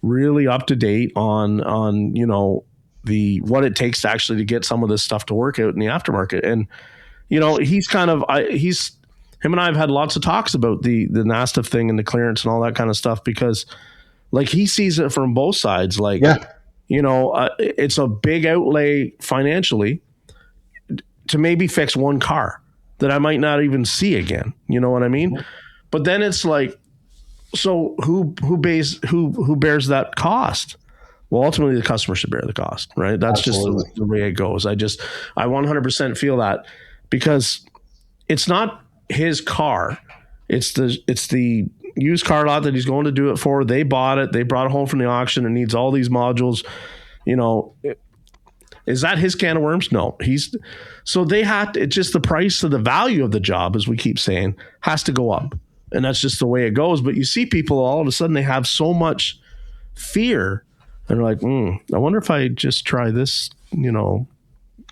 really up to date on what it takes to actually to get some of this stuff to work out in the aftermarket. And he's him and I have had lots of talks about the NASTF thing and the clearance and all that kind of stuff, because like he sees it from both sides. Like, it's a big outlay financially to maybe fix one car that I might not even see again. You know what I mean? Mm-hmm. But then it's like, so who bears that cost? Well, ultimately the customer should bear the cost, right? That's Absolutely. Just the way it goes. I 100% feel that, because it's not his car. It's the used car lot that he's going to do it for. They bought it. They brought it home from the auction. It needs all these modules. Is that his can of worms? No. It's just the price of the value of the job, as we keep saying, has to go up. And that's just the way it goes. But you see people all of a sudden, they have so much fear, and they're like, I wonder if I just try this,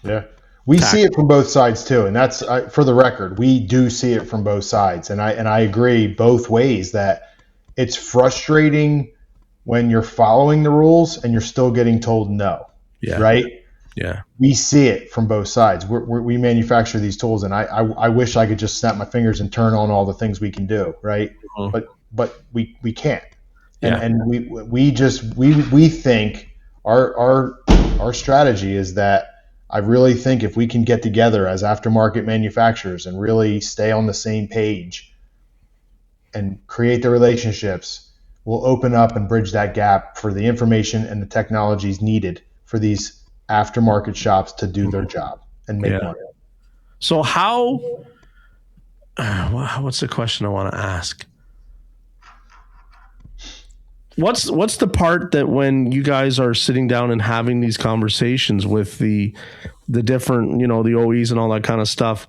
Yeah. We see it from both sides too. And that's, for the record, we do see it from both sides. And I agree both ways that it's frustrating when you're following the rules and you're still getting told no. Yeah. Right? Yeah. We see it from both sides. We manufacture these tools, and I wish I could just snap my fingers and turn on all the things we can do, right? Mm-hmm. But we can't. And we think our strategy is that I really think if we can get together as aftermarket manufacturers and really stay on the same page and create the relationships, we'll open up and bridge that gap for the information and the technologies needed for these aftermarket shops to do their job and make money. So what's the question I want to ask? What's the part that when you guys are sitting down and having these conversations with the different, the OEs and all that kind of stuff,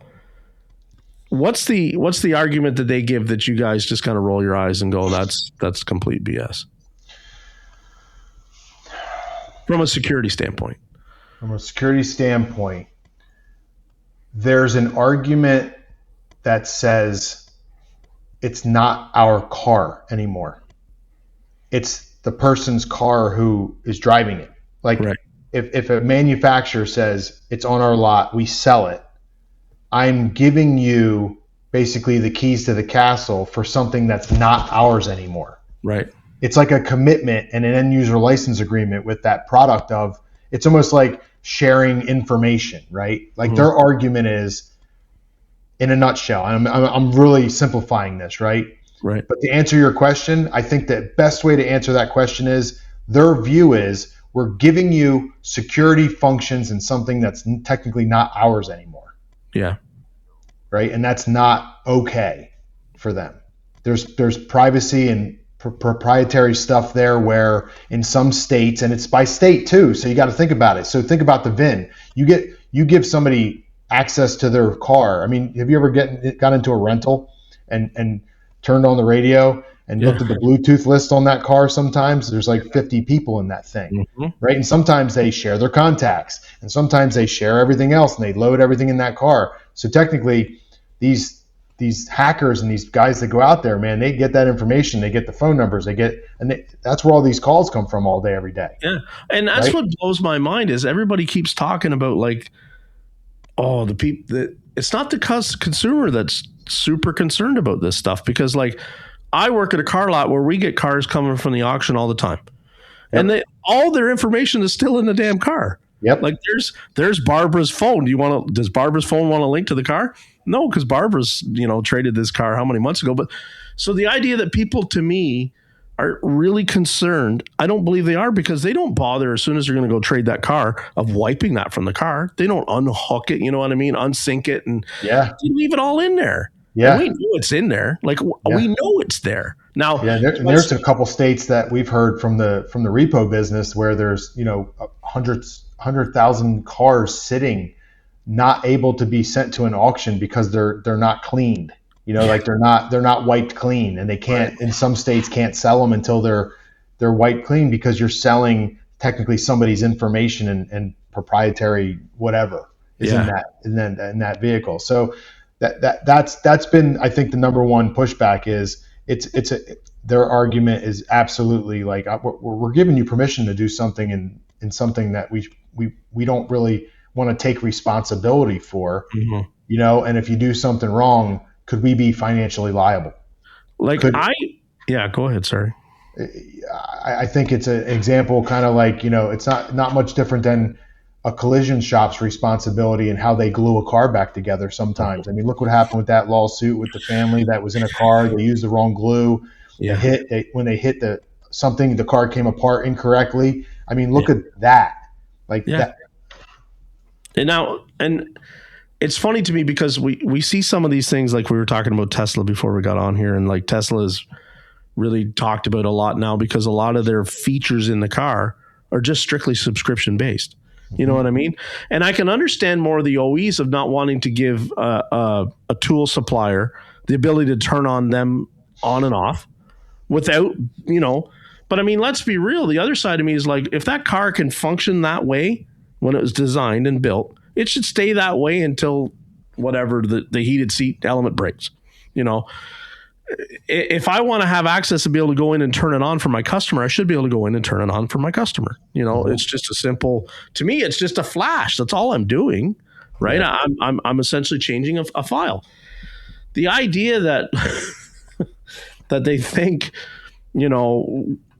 what's the argument that they give that you guys just kind of roll your eyes and go, that's complete BS from a security standpoint? From a security standpoint, there's an argument that says it's not our car anymore. It's the person's car who is driving it. Like, right. If a manufacturer says it's on our lot, we sell it, I'm giving you basically the keys to the castle for something that's not ours anymore. Right. It's like a commitment and an end user license agreement with that product of, it's almost like sharing information, right? Like their argument is, in a nutshell, I'm really simplifying this, right? Right. But to answer your question, I think the best way to answer that question is, their view is, we're giving you security functions in something that's technically not ours anymore. Yeah. Right. And that's not okay for them. There's privacy and proprietary stuff there where in some states, and it's by state too, so you got to think about it. So think about the VIN. You give somebody access to their car. I mean, have you ever got into a rental and turned on the radio and looked at the Bluetooth list on that car? Sometimes there's like 50 people in that thing, right? And sometimes they share their contacts, and sometimes they share everything else, and they load everything in that car. So technically, these hackers and these guys that go out there, man, they get that information, they get the phone numbers, that's where all these calls come from all day, every day. Yeah, and that's right? What blows my mind is everybody keeps talking about like, oh, the people that it's not the consumer that's super concerned about this stuff, because like I work at a car lot where we get cars coming from the auction all the time, and all their information is still in the damn car. Yep. Like there's Barbara's phone. Does Barbara's phone want to link to the car? No, because Barbara's, traded this car how many months ago? But so the idea that people, to me, are really concerned, I don't believe they are, because they don't bother as soon as they're going to go trade that car of wiping that from the car. They don't unhook it, you know what I mean? Unsync it and Yeah. they leave it all in there. Yeah. And we know it's in there. Like we know it's there. Now, yeah, there's a couple states that we've heard from the repo business where there's 100,000 cars sitting, not able to be sent to an auction because they're not cleaned. Like they're not wiped clean, and they can't. Right. In some states, can't sell them until they're wiped clean, because you're selling technically somebody's information and proprietary whatever is in that vehicle. So that's been, I think, the number one pushback is their argument is absolutely like, we're giving you permission to do something in something that we don't really want to take responsibility for, and if you do something wrong, could we be financially liable? Go ahead. Sorry. I think it's an example, kind of like, it's not much different than a collision shop's responsibility and how they glue a car back together sometimes. I mean, look what happened with that lawsuit with the family that was in a car. They used the wrong glue. Yeah. When they hit the car came apart incorrectly. I mean, look at that. That. And it's funny to me because we see some of these things, like we were talking about Tesla before we got on here, and like Tesla's really talked about a lot now because a lot of their features in the car are just strictly subscription based. You know what I mean? And I can understand more of the OEs of not wanting to give a tool supplier the ability to turn on them on and off without, but I mean, let's be real. The other side of me is like, if that car can function that way when it was designed and built, it should stay that way until whatever the heated seat element breaks. If I want to have access to be able to go in and turn it on for my customer, I should be able to go in and turn it on for my customer. It's just a simple, to me, it's just a flash. That's all I'm doing, right? Yeah. I'm essentially changing a file. The idea that that they think,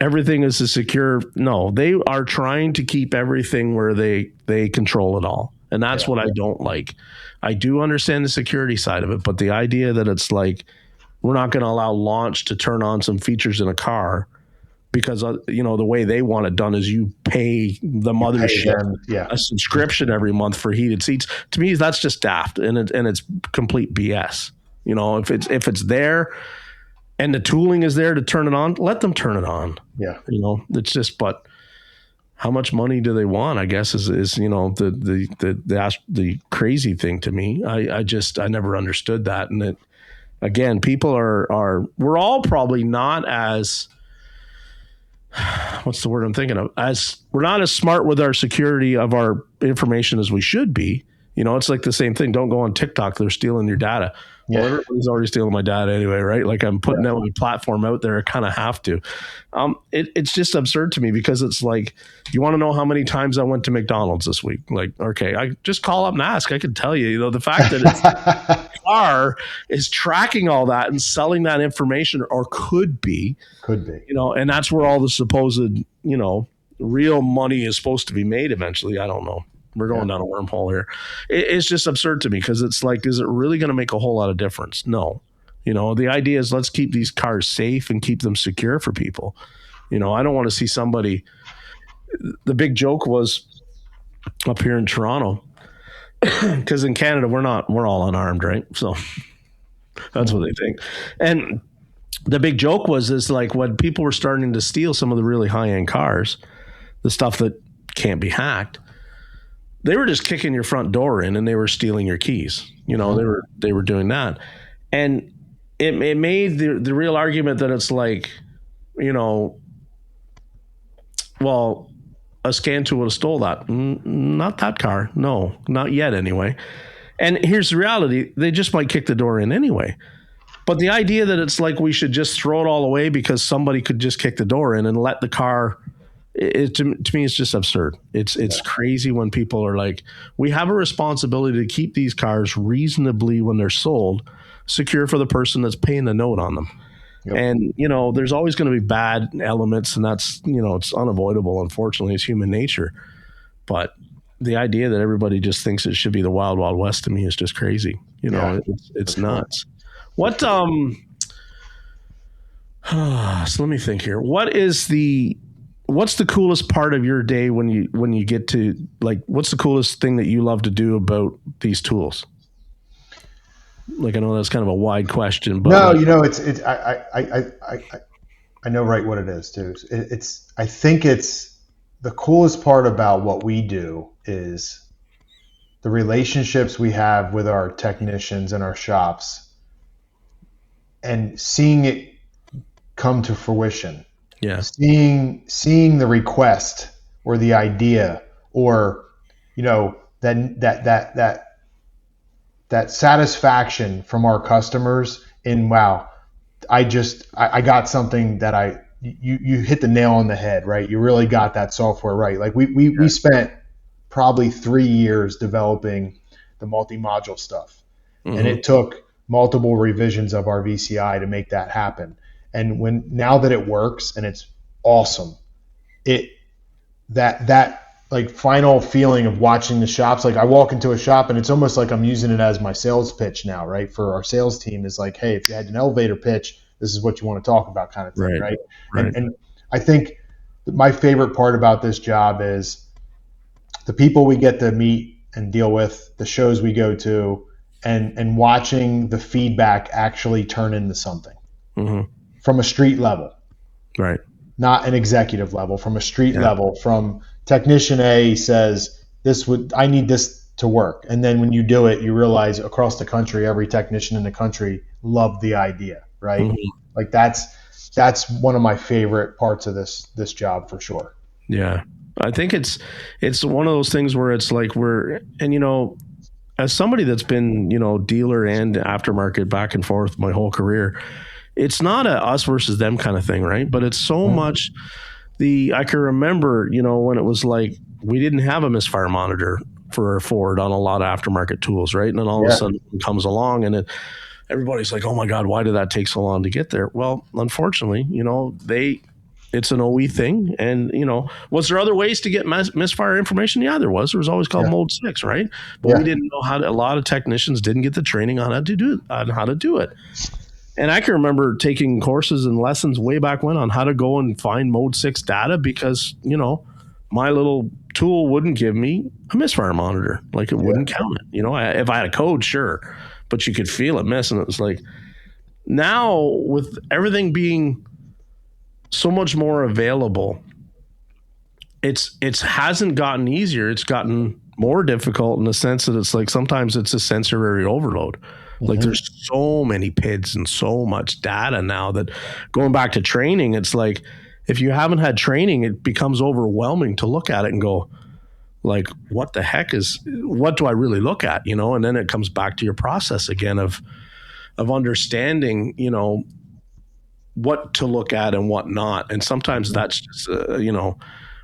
everything is a secure, no, they are trying to keep everything where they control it all. And that's what I don't like. I do understand the security side of it, but the idea that it's like, we're not going to allow launch to turn on some features in a car because, the way they want it done is you pay the mothership a subscription every month for heated seats. To me, that's just daft, and it's complete BS. If it's there and the tooling is there to turn it on, let them turn it on. Yeah. It's just, but how much money do they want, I guess, is the crazy thing to me. I never understood that. And again, people we're all probably not as, what's the word I'm thinking of? We're not as smart with our security of our information as we should be. It's like the same thing. Don't go on TikTok. They're stealing your data. Yeah. Well, everybody's already stealing my data anyway, right? Like I'm putting out my platform out there. I kind of have to. It's just absurd to me because it's like, you want to know how many times I went to McDonald's this week? Like, okay, I just call up and ask. I can tell you, the fact that it's car is tracking all that and selling that information, or could be, and that's where all the supposed, real money is supposed to be made eventually. I don't know. We're going down a wormhole here. It's just absurd to me because it's like, is it really going to make a whole lot of difference? No. The idea is let's keep these cars safe and keep them secure for people. I don't want to see somebody. The big joke was up here in Toronto because in Canada we're all unarmed, right? So that's what they think. And the big joke was like when people were starting to steal some of the really high end cars, the stuff that can't be hacked. They were just kicking your front door in and they were stealing your keys. They were doing that. And it made the real argument that it's like, well, a scan tool would have stole that. Not that car. No, not yet anyway. And here's the reality. They just might kick the door in anyway. But the idea that it's like we should just throw it all away because somebody could just kick the door in and let the car, to me, it's just absurd. It's crazy when people are like, we have a responsibility to keep these cars reasonably when they're sold secure for the person that's paying the note on them. Yep. And, there's always going to be bad elements, and that's, it's unavoidable. Unfortunately, it's human nature. But the idea that everybody just thinks it should be the wild, wild west to me is just crazy. It's nuts. What, so let me think here. What's the coolest part of your day when you get to, like, what's the coolest thing that you love to do about these tools? Like, I know that's kind of a wide question, but no, I know right what it is too. I think it's the coolest part about what we do is the relationships we have with our technicians and our shops, and seeing it come to fruition. Yeah. Seeing the request or the idea, or that satisfaction from our customers in, wow, I got something that you hit the nail on the head, right? You really got that software right. Like we spent probably 3 years developing the multi-module stuff, and it took multiple revisions of our VCI to make that happen. And now that it works and it's awesome, that like final feeling of watching the shops, like I walk into a shop and it's almost like I'm using it as my sales pitch now, right? For our sales team is like, hey, if you had an elevator pitch, this is what you want to talk about, kind of thing, right? And I think my favorite part about this job is the people we get to meet and deal with, the shows we go to, and watching the feedback actually turn into something from a street level, right? Not an executive level, from a street level, from technician A says, I need this to work. And then when you do it, you realize across the country, every technician in the country loved the idea, right? Like that's one of my favorite parts of this job for sure. Yeah. I think it's one of those things where it's like as somebody that's been, dealer and aftermarket back and forth my whole career, it's not a us versus them kind of thing, right? But it's so much I can remember, when it was like we didn't have a misfire monitor for Ford on a lot of aftermarket tools, right? And then all of a sudden it comes along and everybody's like, oh my God, why did that take so long to get there? Well, unfortunately, it's an OE thing. And, was there other ways to get misfire information? Yeah, there was. There was always called Mode 6, right? But we didn't know a lot of technicians didn't get the training on how to do it. And I can remember taking courses and lessons way back when on how to go and find Mode 6 data because, my little tool wouldn't give me a misfire monitor. Like it wouldn't count it. If I had a code, sure. But you could feel it miss. And it was like, now with everything being so much more available, it hasn't gotten easier. It's gotten more difficult in the sense that it's like sometimes it's a sensory overload. Like there's so many PIDs and so much data now that going back to training, it's like if you haven't had training, it becomes overwhelming to look at it and go like, what the heck what do I really look at? And then it comes back to your process again of understanding, what to look at and what not. And sometimes that's just,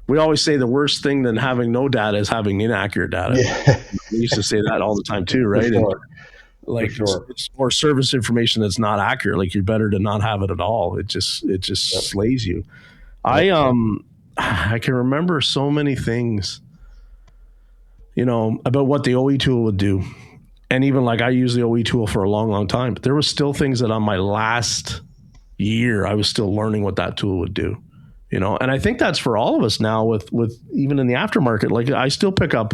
we always say the worst thing than having no data is having inaccurate data. Yeah. We used to say that all the time too, right? Like it's more service information that's not accurate. Like you're better to not have it at all. It just slays you. I can remember so many things, about what the OE tool would do. And even like I used the OE tool for a long, long time, but there was still things that on my last year, I was still learning what that tool would do, and I think that's for all of us now with even in the aftermarket. Like I still pick up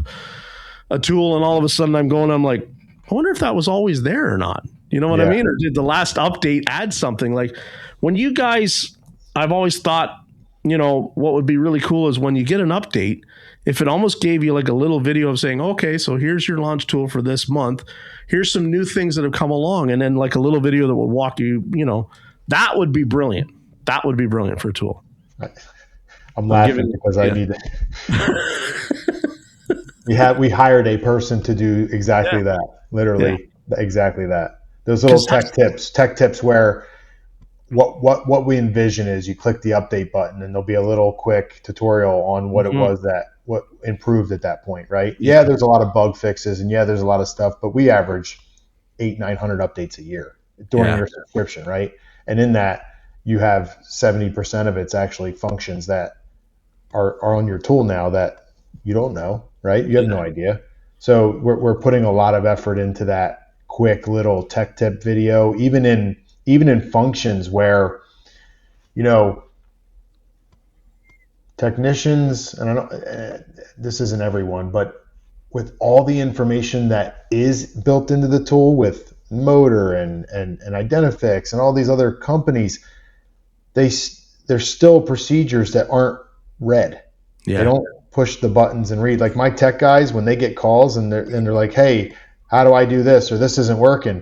a tool and all of a sudden I'm like, I wonder if that was always there or not. You know what I mean? Or did the last update add something? Like when you guys, I've always thought, what would be really cool is when you get an update, if it almost gave you like a little video of saying, okay, so here's your launch tool for this month. Here's some new things that have come along. And then like a little video that would walk you, that would be brilliant. That would be brilliant for a tool. I'm laughing because I need it. We hired a person to do exactly that. Literally exactly that. Those little tech tips where what we envision is you click the update button and there'll be a little quick tutorial on what it was what improved at that point, right? Yeah, there's a lot of bug fixes and there's a lot of stuff, but we average 800-900 updates a year during your subscription, right? And in that you have 70% of it's actually functions that are on your tool now that you don't know. right? You have no idea. So we're putting a lot of effort into that quick little tech tip video, even in functions where, you know, technicians, and I don't, this isn't everyone, but with all the information that is built into the tool with Motor and Identifix and all these other companies, there's still procedures that aren't read. Yeah. They don't push the buttons and read. Like my tech guys, when they get calls and they're like, "Hey, how do I do this?" or "This isn't working."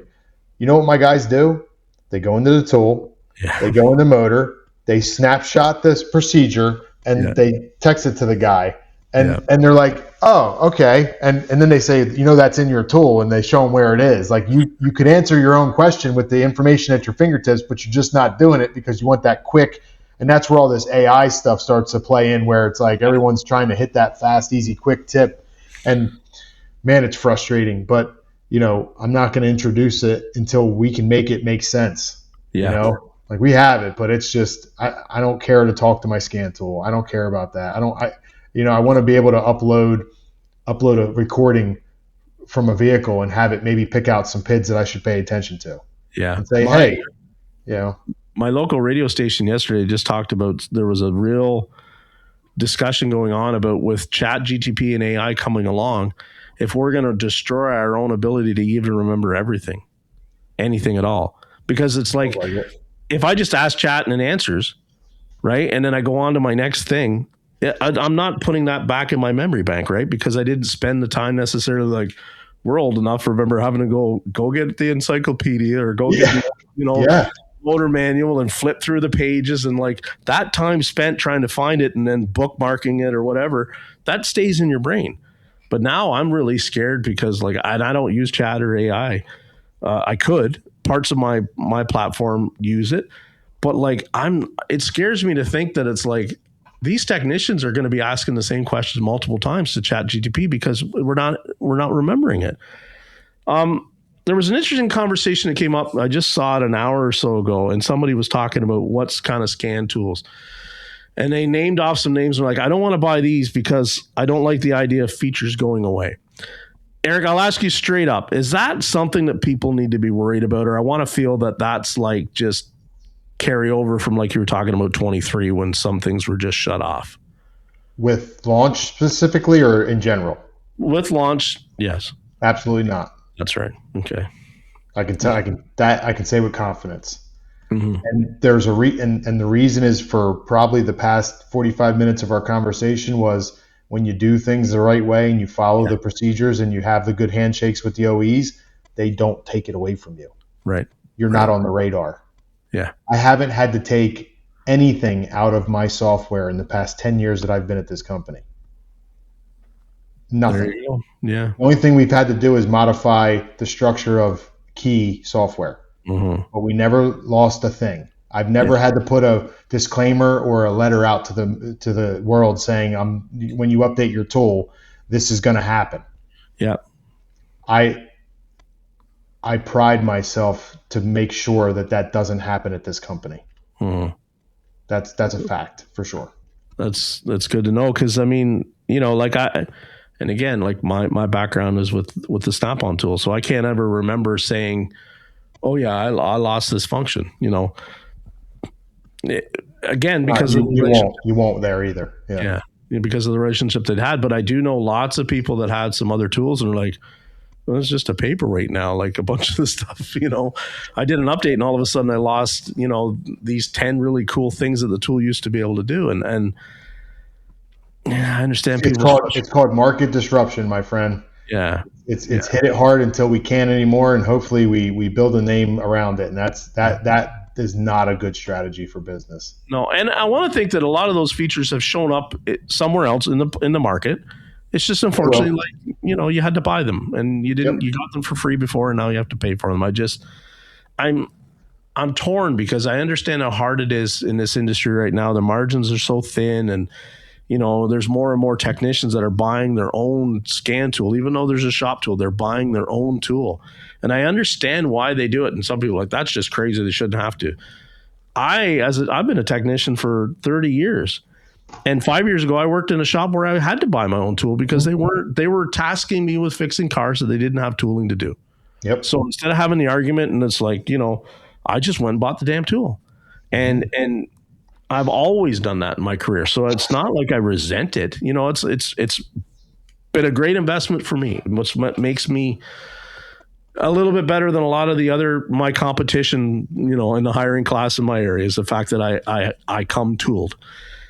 You know what my guys do? They go into the tool, they go into Motor, they snapshot this procedure, and they text it to the guy. And they're like, "Oh, okay." And then they say, "That's in your tool," and they show them where it is. Like you could answer your own question with the information at your fingertips, but you're just not doing it because you want that quick. And that's where all this AI stuff starts to play in, where it's like everyone's trying to hit that fast, easy, quick tip. And man, it's frustrating. But I'm not going to introduce it until we can make it make sense. Like we have it, but it's just I don't care to talk to my scan tool. I don't care about that. I want to be able to upload a recording from a vehicle and have it maybe pick out some PIDs that I should pay attention to. Yeah. And say, hey, my local radio station yesterday just talked about, there was a real discussion going on about with Chat GTP and AI coming along, if we're going to destroy our own ability to even remember anything at all. Because it's like, if I just ask Chat and it answers, right? And then I go on to my next thing, I'm not putting that back in my memory bank, right? Because I didn't spend the time necessarily. Like, we're old enough to remember having to go get the encyclopedia or go get the, motor manual and flip through the pages, and like that time spent trying to find it and then bookmarking it or whatever, that stays in your brain. But now I'm really scared because like I don't use Chat or AI. I could, parts of my platform use it, but like it scares me to think that it's like these technicians are going to be asking the same questions multiple times to Chat GTP because we're not remembering it. There was an interesting conversation that came up. I just saw it an hour or so ago, and somebody was talking about what's kind of scan tools. And they named off some names and were like, I don't want to buy these because I don't like the idea of features going away. Eric, I'll ask you straight up. Is that something that people need to be worried about? Or I want to feel that that's like just carry over from, like you were talking about 23 when some things were just shut off. With launch specifically or in general? With launch, yes. Absolutely not. That's right. Okay. I can say with confidence. Mm-hmm. And there's and the reason is for probably the past 45 minutes of our conversation was when you do things the right way and you follow the procedures and you have the good handshakes with the OEs, they don't take it away from you. Right. You're not on the radar. Yeah. I haven't had to take anything out of my software in the past 10 years that I've been at this company. Nothing. There you go. Yeah. The only thing we've had to do is modify the structure of key software. Mm-hmm. But we never lost a thing. I've never had to put a disclaimer or a letter out to the world saying, when you update your tool, this is going to happen. Yeah. I pride myself to make sure that doesn't happen at this company. Mm-hmm. That's a fact for sure. That's good to know. Cause I mean, like and again, like my background is with the Snap-on tool. So I can't ever remember saying, oh yeah, I lost this function, again, because you won't there either. Yeah. Because of the relationship they'd had. But I do know lots of people that had some other tools and are like, well, it's just a paperweight now, like a bunch of the stuff, I did an update and all of a sudden I lost, these 10 really cool things that the tool used to be able to do. And I understand it's called market disruption, my friend. Yeah. It's hit it hard until we can't anymore. And hopefully we build a name around it. And that is not a good strategy for business. No. And I want to think that a lot of those features have shown up somewhere else in the market. It's just unfortunately you had to buy them and you didn't, you got them for free before and now you have to pay for them. I'm torn because I understand how hard it is in this industry right now. The margins are so thin and, there's more and more technicians that are buying their own scan tool, even though there's a shop tool, they're buying their own tool. And I understand why they do it. And some people are like, that's just crazy. They shouldn't have to. I've been a technician for 30 years. And 5 years ago, I worked in a shop where I had to buy my own tool because they were tasking me with fixing cars that they didn't have tooling to do. Yep. So instead of having the argument, and it's like, I just went and bought the damn tool. And I've always done that in my career. So it's not like I resent it. It's been a great investment for me. What makes me a little bit better than a lot of my competition, in the hiring class in my area, is the fact that I come tooled.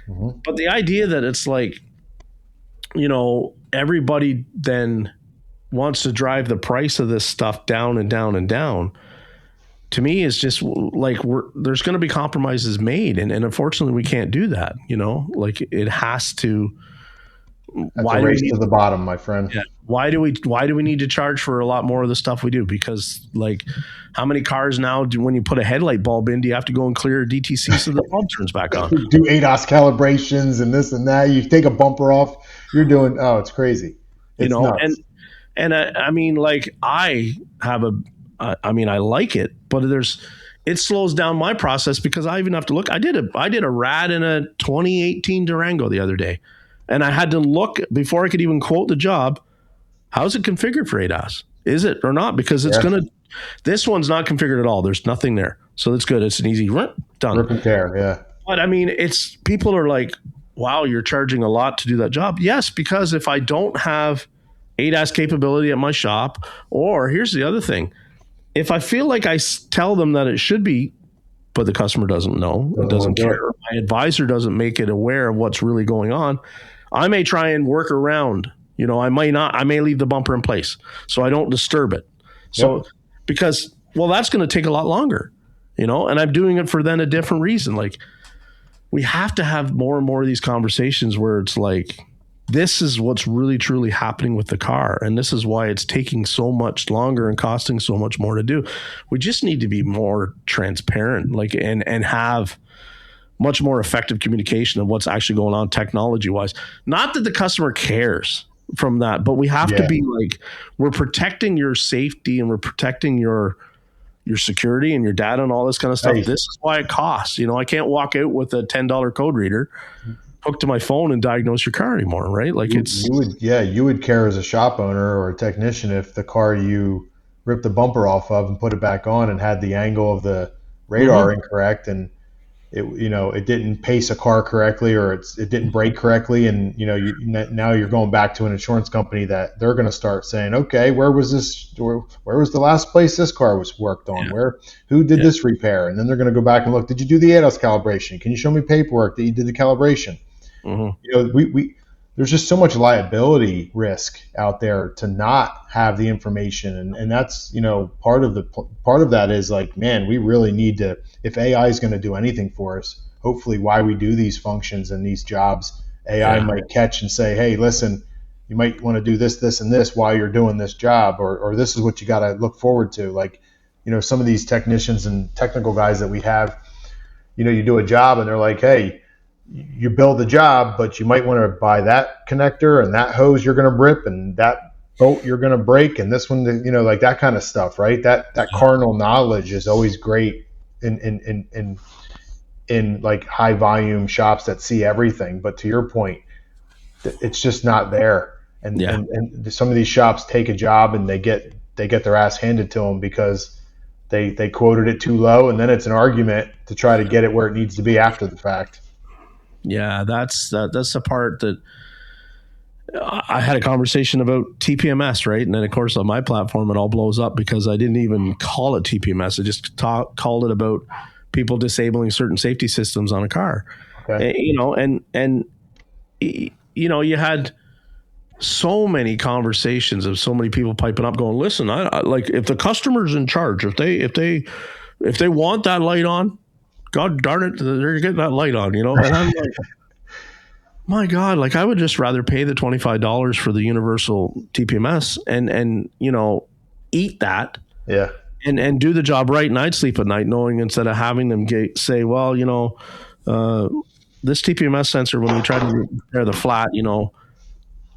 Mm-hmm. But the idea that it's like, everybody then wants to drive the price of this stuff down and down and down, to me is just like, there's going to be compromises made. And unfortunately we can't do that. Like it has to. That's a race to the bottom, my friend. Yeah. Why do we need to charge for a lot more of the stuff we do? Because like, how many cars now when you put a headlight bulb in, do you have to go and clear DTC so the bulb turns back on? Do ADAS calibrations and this and that. You take a bumper off, you're doing, it's crazy. It's nuts. And I mean, like I like it, but it slows down my process because I even have to look. I did a rad in a 2018 Durango the other day, and I had to look before I could even quote the job. How's it configured for ADAS? Is it or not? Because this one's not configured at all. There's nothing there. So that's good. It's an easy done. Rip and tear, yeah. But I mean, people are like, wow, you're charging a lot to do that job. Yes, because if I don't have ADAS capability at my shop, or here's the other thing. If I feel like I tell them that it should be, but the customer doesn't know, doesn't care, my advisor doesn't make it aware of what's really going on, I may try and work around. I may leave the bumper in place so I don't disturb it. So because, that's going to take a lot longer, and I'm doing it for then a different reason. Like we have to have more and more of these conversations where it's like, this is what's really truly happening with the car. And this is why it's taking so much longer and costing so much more to do. We just need to be more transparent, and have much more effective communication of what's actually going on technology wise. Not that the customer cares from that, but we have to be like, we're protecting your safety and we're protecting your security and your data and all this kind of stuff. Nice. This is why it costs. I can't walk out with a $10 code reader hooked to my phone and diagnose your car anymore, right? Like you would care as a shop owner or a technician if the car you ripped the bumper off of and put it back on and had the angle of the radar incorrect, and it didn't pace a car correctly, or it didn't brake correctly, and now you're going back to an insurance company that they're going to start saying, okay, where was the last place this car was worked on? Who did this repair? And then they're going to go back and look, did you do the ADAS calibration? Can you show me paperwork that you did the calibration? Mm-hmm. There's just so much liability risk out there to not have the information, and that's part of that is like, man, we really need to, if AI is going to do anything for us, hopefully why we do these functions and these jobs, AI might catch and say, hey, listen, you might want to do this and this while you're doing this job, or this is what you got to look forward to. Like, some of these technicians and technical guys that we have, you do a job and they're like, hey, you build the job, but you might want to buy that connector and that hose you're going to rip and that bolt you're going to break and this one, like that kind of stuff, right? That carnal knowledge is always great in like high volume shops that see everything. But to your point, it's just not there. And some of these shops take a job and they get their ass handed to them because they quoted it too low, and then it's an argument to try to get it where it needs to be after the fact. Yeah, that's the part that I had a conversation about TPMS, right? And then, of course, on my platform, it all blows up because I didn't even call it TPMS. I just called it about people disabling certain safety systems on a car. Okay. And you had so many conversations of so many people piping up going, listen, I like, if the customer's in charge, if they want that light on, God darn it, they're getting that light on, And I'm like, my God, like I would just rather pay the $25 for the universal TPMS and eat that. Yeah. And do the job right. And I'd sleep at night knowing, instead of having them say, well, this TPMS sensor, when we tried to repair the flat,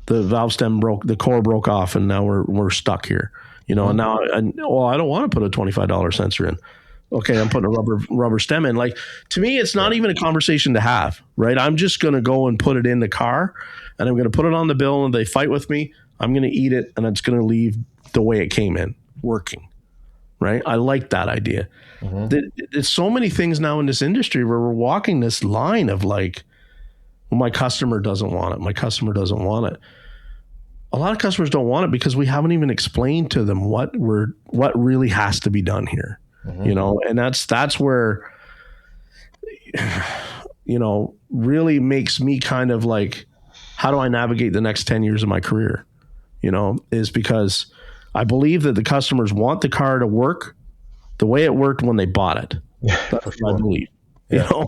the valve stem broke, the core broke off, and now we're stuck here, and now, I don't want to put a $25 sensor in. Okay, I'm putting a rubber stem in. Like, to me, it's not even a conversation to have, right? I'm just going to go and put it in the car, and I'm going to put it on the bill, and they fight with me. I'm going to eat it, and it's going to leave the way it came in, working, right? I like that idea. There's so many things now in this industry where we're walking this line of like, well, my customer doesn't want it. My customer doesn't want it. A lot of customers don't want it because we haven't even explained to them what really has to be done here. You know, and that's where, you know, really makes me kind of like, how do I navigate the next 10 years of my career? You know, is because I believe that the customers want the car to work the way it worked when they bought it. That's what I believe. You know,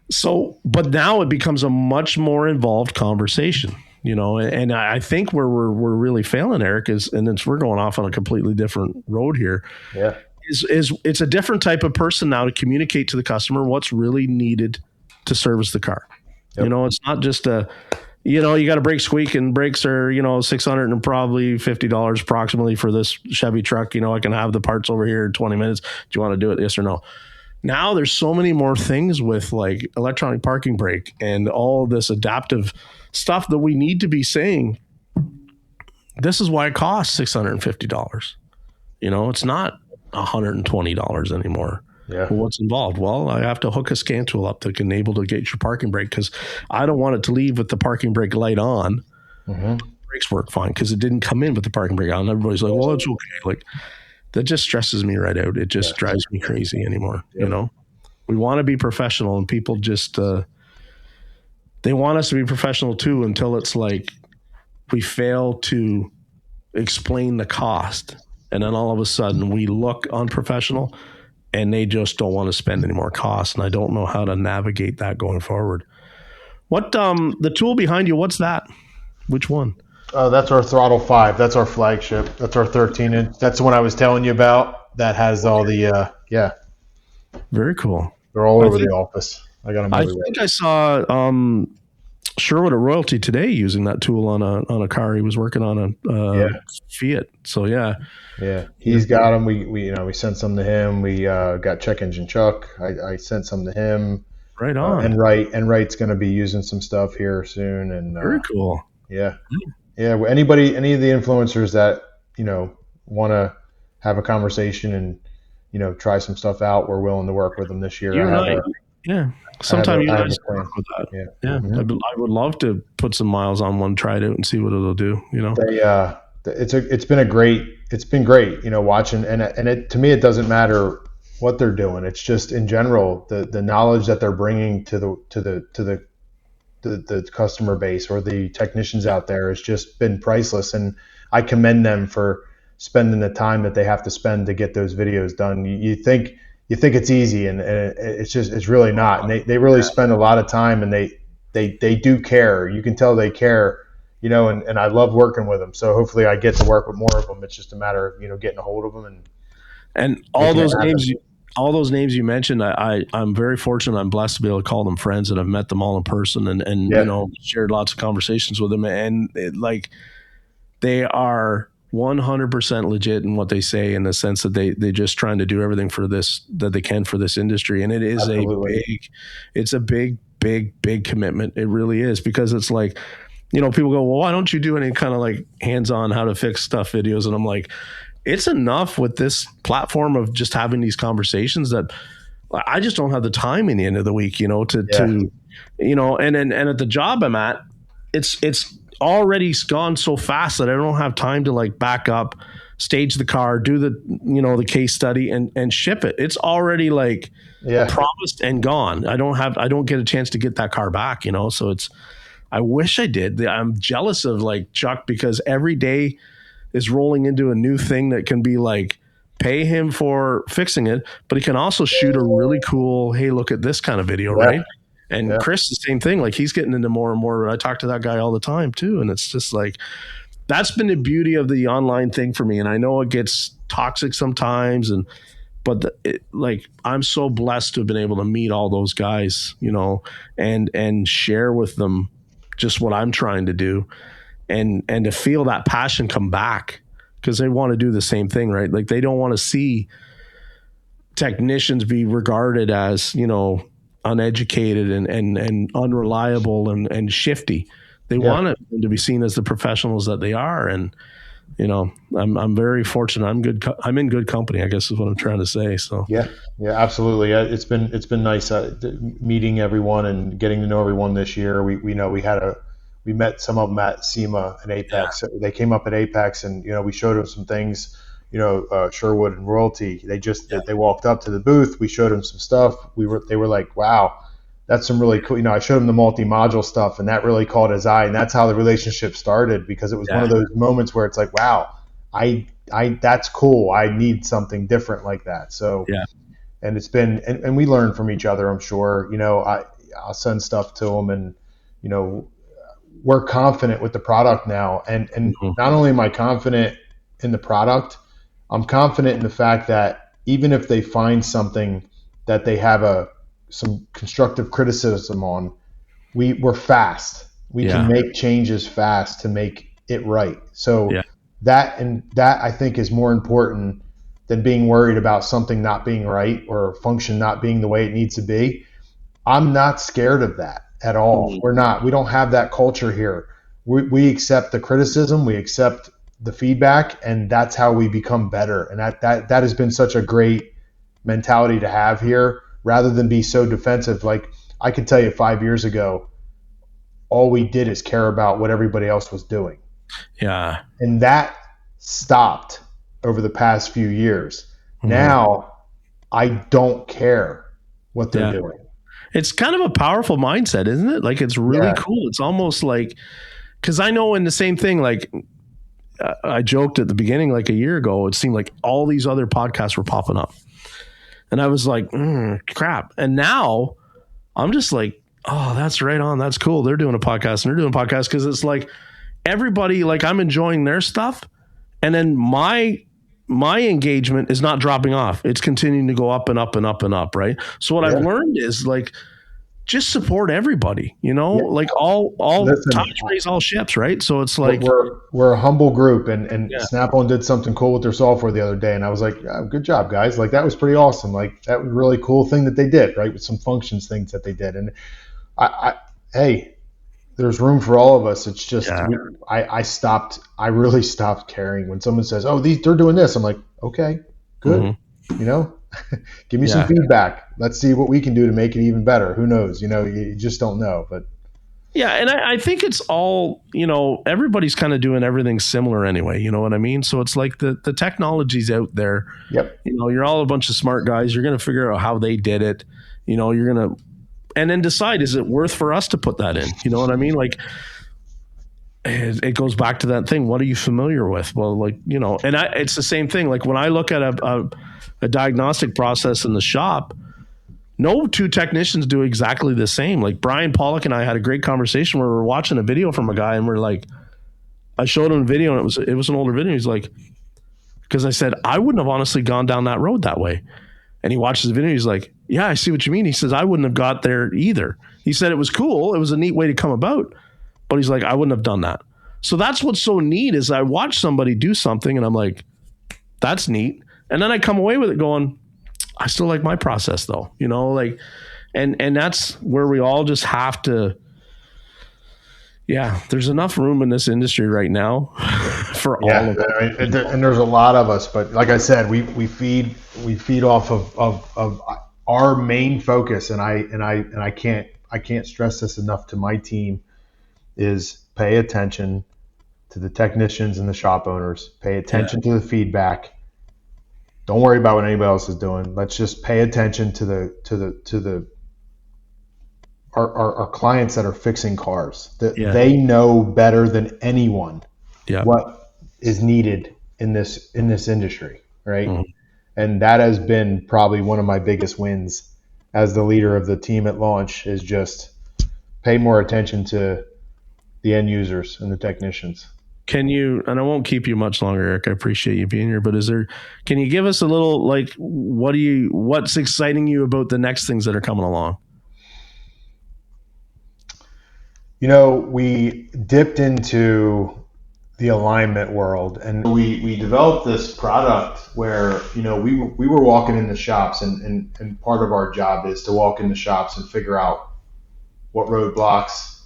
so, but now it becomes a much more involved conversation. You know, and I think where we're really failing, Eric, is, and we're going off on a completely different road here. Yeah. Is it's a different type of person now to communicate to the customer what's really needed to service the car. Yep. You know, it's not just you know, you got a brake squeak and brakes are, you know, $600 and probably $50 approximately for this Chevy truck. You know, I can have the parts over here in 20 minutes. Do you want to do it? Yes or no? Now there's so many more things with like electronic parking brake and all this adaptive stuff that we need to be saying, this is why it costs $650. You know, it's not $120 anymore. Yeah. Well, what's involved? Well, I have to hook a scan tool up that can enable to get your parking brake because I don't want it to leave with the parking brake light on. Brakes work fine because it didn't come in with the parking brake on. Everybody's like, well, it's okay. Like, that just stresses me right out. It just drives me crazy anymore. You know, we want to be professional, and people just they want us to be professional too until it's like we fail to explain the cost. And then all of a sudden we look unprofessional and they just don't want to spend any more costs. And I don't know how to navigate that going forward. What, the tool behind you, what's that? Which one? That's our Throttle 5. That's our flagship. That's our 13-inch. That's the one I was telling you about. That has all the, Very cool. They're all over the office. I got them everywhere. I think I saw, Sherwood at Royalty today using that tool on a car. He was working on a Fiat. So yeah, he's got them. We sent some to him. We got Check Engine Chuck. I sent some to him. Right on. And Wright's going to be using some stuff here soon. And very cool. Yeah. Any of the influencers that want to have a conversation and try some stuff out, we're willing to work with them this year. Sometime you guys can work with that. I would love to put some miles on one, try it out, and see what it'll do. You know, it's been great. Watching and to me, it doesn't matter what they're doing. It's just in general the knowledge that they're bringing to the customer base or the technicians out there has just been priceless, and I commend them for spending the time that they have to spend to get those videos done. You think it's easy, and it's really not. And they really spend a lot of time, and they do care. You can tell they care, and I love working with them. So hopefully I get to work with more of them. It's just a matter of, getting a hold of them and all those names. All those names you mentioned, I'm very fortunate. I'm blessed to be able to call them friends, and I've met them all in person, and shared lots of conversations with them, and they are 100% legit in what they say, in the sense that they just trying to do everything for this that they can for this industry, and it is a big commitment. It really is, because it's like, people go, well, why don't you do any kind of like hands-on how to fix stuff videos? And I'm like, it's enough with this platform of just having these conversations that I just don't have the time in the end of the week, to and at the job I'm at, it's already gone so fast that I don't have time to like back up, stage the car, do the case study and ship it. It's already promised and gone. I don't get a chance to get that car back, so I wish I did. I'm jealous of like Chuck, because every day is rolling into a new thing that can be like, pay him for fixing it, but he can also shoot a really cool, hey, look at this kind of video, right? And Chris, the same thing. Like, he's getting into more and more. I talk to that guy all the time too, and it's just like, that's been the beauty of the online thing for me. And I know it gets toxic sometimes, but I'm so blessed to have been able to meet all those guys, and share with them just what I'm trying to do. And to feel that passion come back, because they want to do the same thing, right? Like, they don't want to see technicians be regarded as, uneducated and unreliable and shifty. They want them to be seen as the professionals that they are. And, I'm very fortunate. I'm in good company, I guess is what I'm trying to say. So yeah, absolutely. It's been nice meeting everyone and getting to know everyone this year. We met some of them at SEMA and Apex. Yeah. They came up at Apex, and we showed them some things. Sherwood and Royalty. They walked up to the booth. We showed them some stuff. They were like, wow, that's some really cool. I showed him the multi-module stuff, and that really caught his eye. And that's how the relationship started, because it was one of those moments where it's like, wow, I that's cool. I need something different like that. So, and it's been, and we learn from each other, I'm sure. I'll send stuff to him, and, we're confident with the product now. And not only am I confident in the product, I'm confident in the fact that even if they find something that they have some constructive criticism on, we're fast. We can make changes fast to make it right. So that I think is more important than being worried about something not being right or a function not being the way it needs to be. I'm not scared of that at all. We're not. We don't have that culture here. We accept the criticism. We accept the feedback, and that's how we become better. And that has been such a great mentality to have here, rather than be so defensive. Like, I could tell you 5 years ago, all we did is care about what everybody else was doing. Yeah. And that stopped over the past few years. Now I don't care what they're doing. It's kind of a powerful mindset, isn't it? Like, it's really cool. It's almost like, because I know in the same thing, like, I joked at the beginning, like a year ago, it seemed like all these other podcasts were popping up. And I was like, crap. And now I'm just like, oh, that's right on. That's cool. They're doing a podcast, and they're doing a podcast, because it's like everybody, like, I'm enjoying their stuff. And then my engagement is not dropping off. It's continuing to go up and up and up and up. Right. So what I've learned is, like, just support everybody, like all tides raise all ships, right? So it's like we're a humble group, and Snap-on did something cool with their software the other day, and I was like, good job, guys. Like, that was pretty awesome. Like, that was a really cool thing that they did, right? With some functions things that they did. And hey, there's room for all of us. It's just I really stopped caring when someone says, oh, they're doing this. I'm like, okay, good. Give me some feedback. Let's see what we can do to make it even better. Who knows? You just don't know. But and I think it's all, everybody's kind of doing everything similar anyway. You know what I mean? So it's like the technology's out there. Yep. You're all a bunch of smart guys. You're going to figure out how they did it. You're going to, and then decide, is it worth for us to put that in? You know what I mean? Like, it goes back to that thing. What are you familiar with? Well, like, and it's the same thing. Like, when I look at a diagnostic process in the shop, no two technicians do exactly the same. Like, Brian Pollock and I had a great conversation where we were watching a video from a guy, and we're like, I showed him a video, and it was an older video. He's like, because I said, I wouldn't have honestly gone down that road that way. And he watches the video. He's like, yeah, I see what you mean. He says, I wouldn't have got there either. He said it was cool. It was a neat way to come about. But he's like, I wouldn't have done that. So that's what's so neat, is I watch somebody do something, and I'm like, that's neat. And then I come away with it going, I still like my process though, like, and that's where we all just have to, there's enough room in this industry right now for all of it. And there's a lot of us, but like I said, we feed off of our main focus. And I can't stress this enough to my team, is pay attention to the technicians and the shop owners, pay attention to the feedback. Don't worry about what anybody else is doing. Let's just pay attention to our clients that are fixing cars. They know better than anyone what is needed in this industry, right? Mm-hmm. And that has been probably one of my biggest wins as the leader of the team at launch, is just pay more attention to the end users and the technicians. Can you, and I won't keep you much longer, Eric, I appreciate you being here, but can you give us a little, like, what's exciting you about the next things that are coming along? We dipped into the alignment world, and we developed this product where we were walking into shops, and part of our job is to walk into shops and figure out what roadblocks,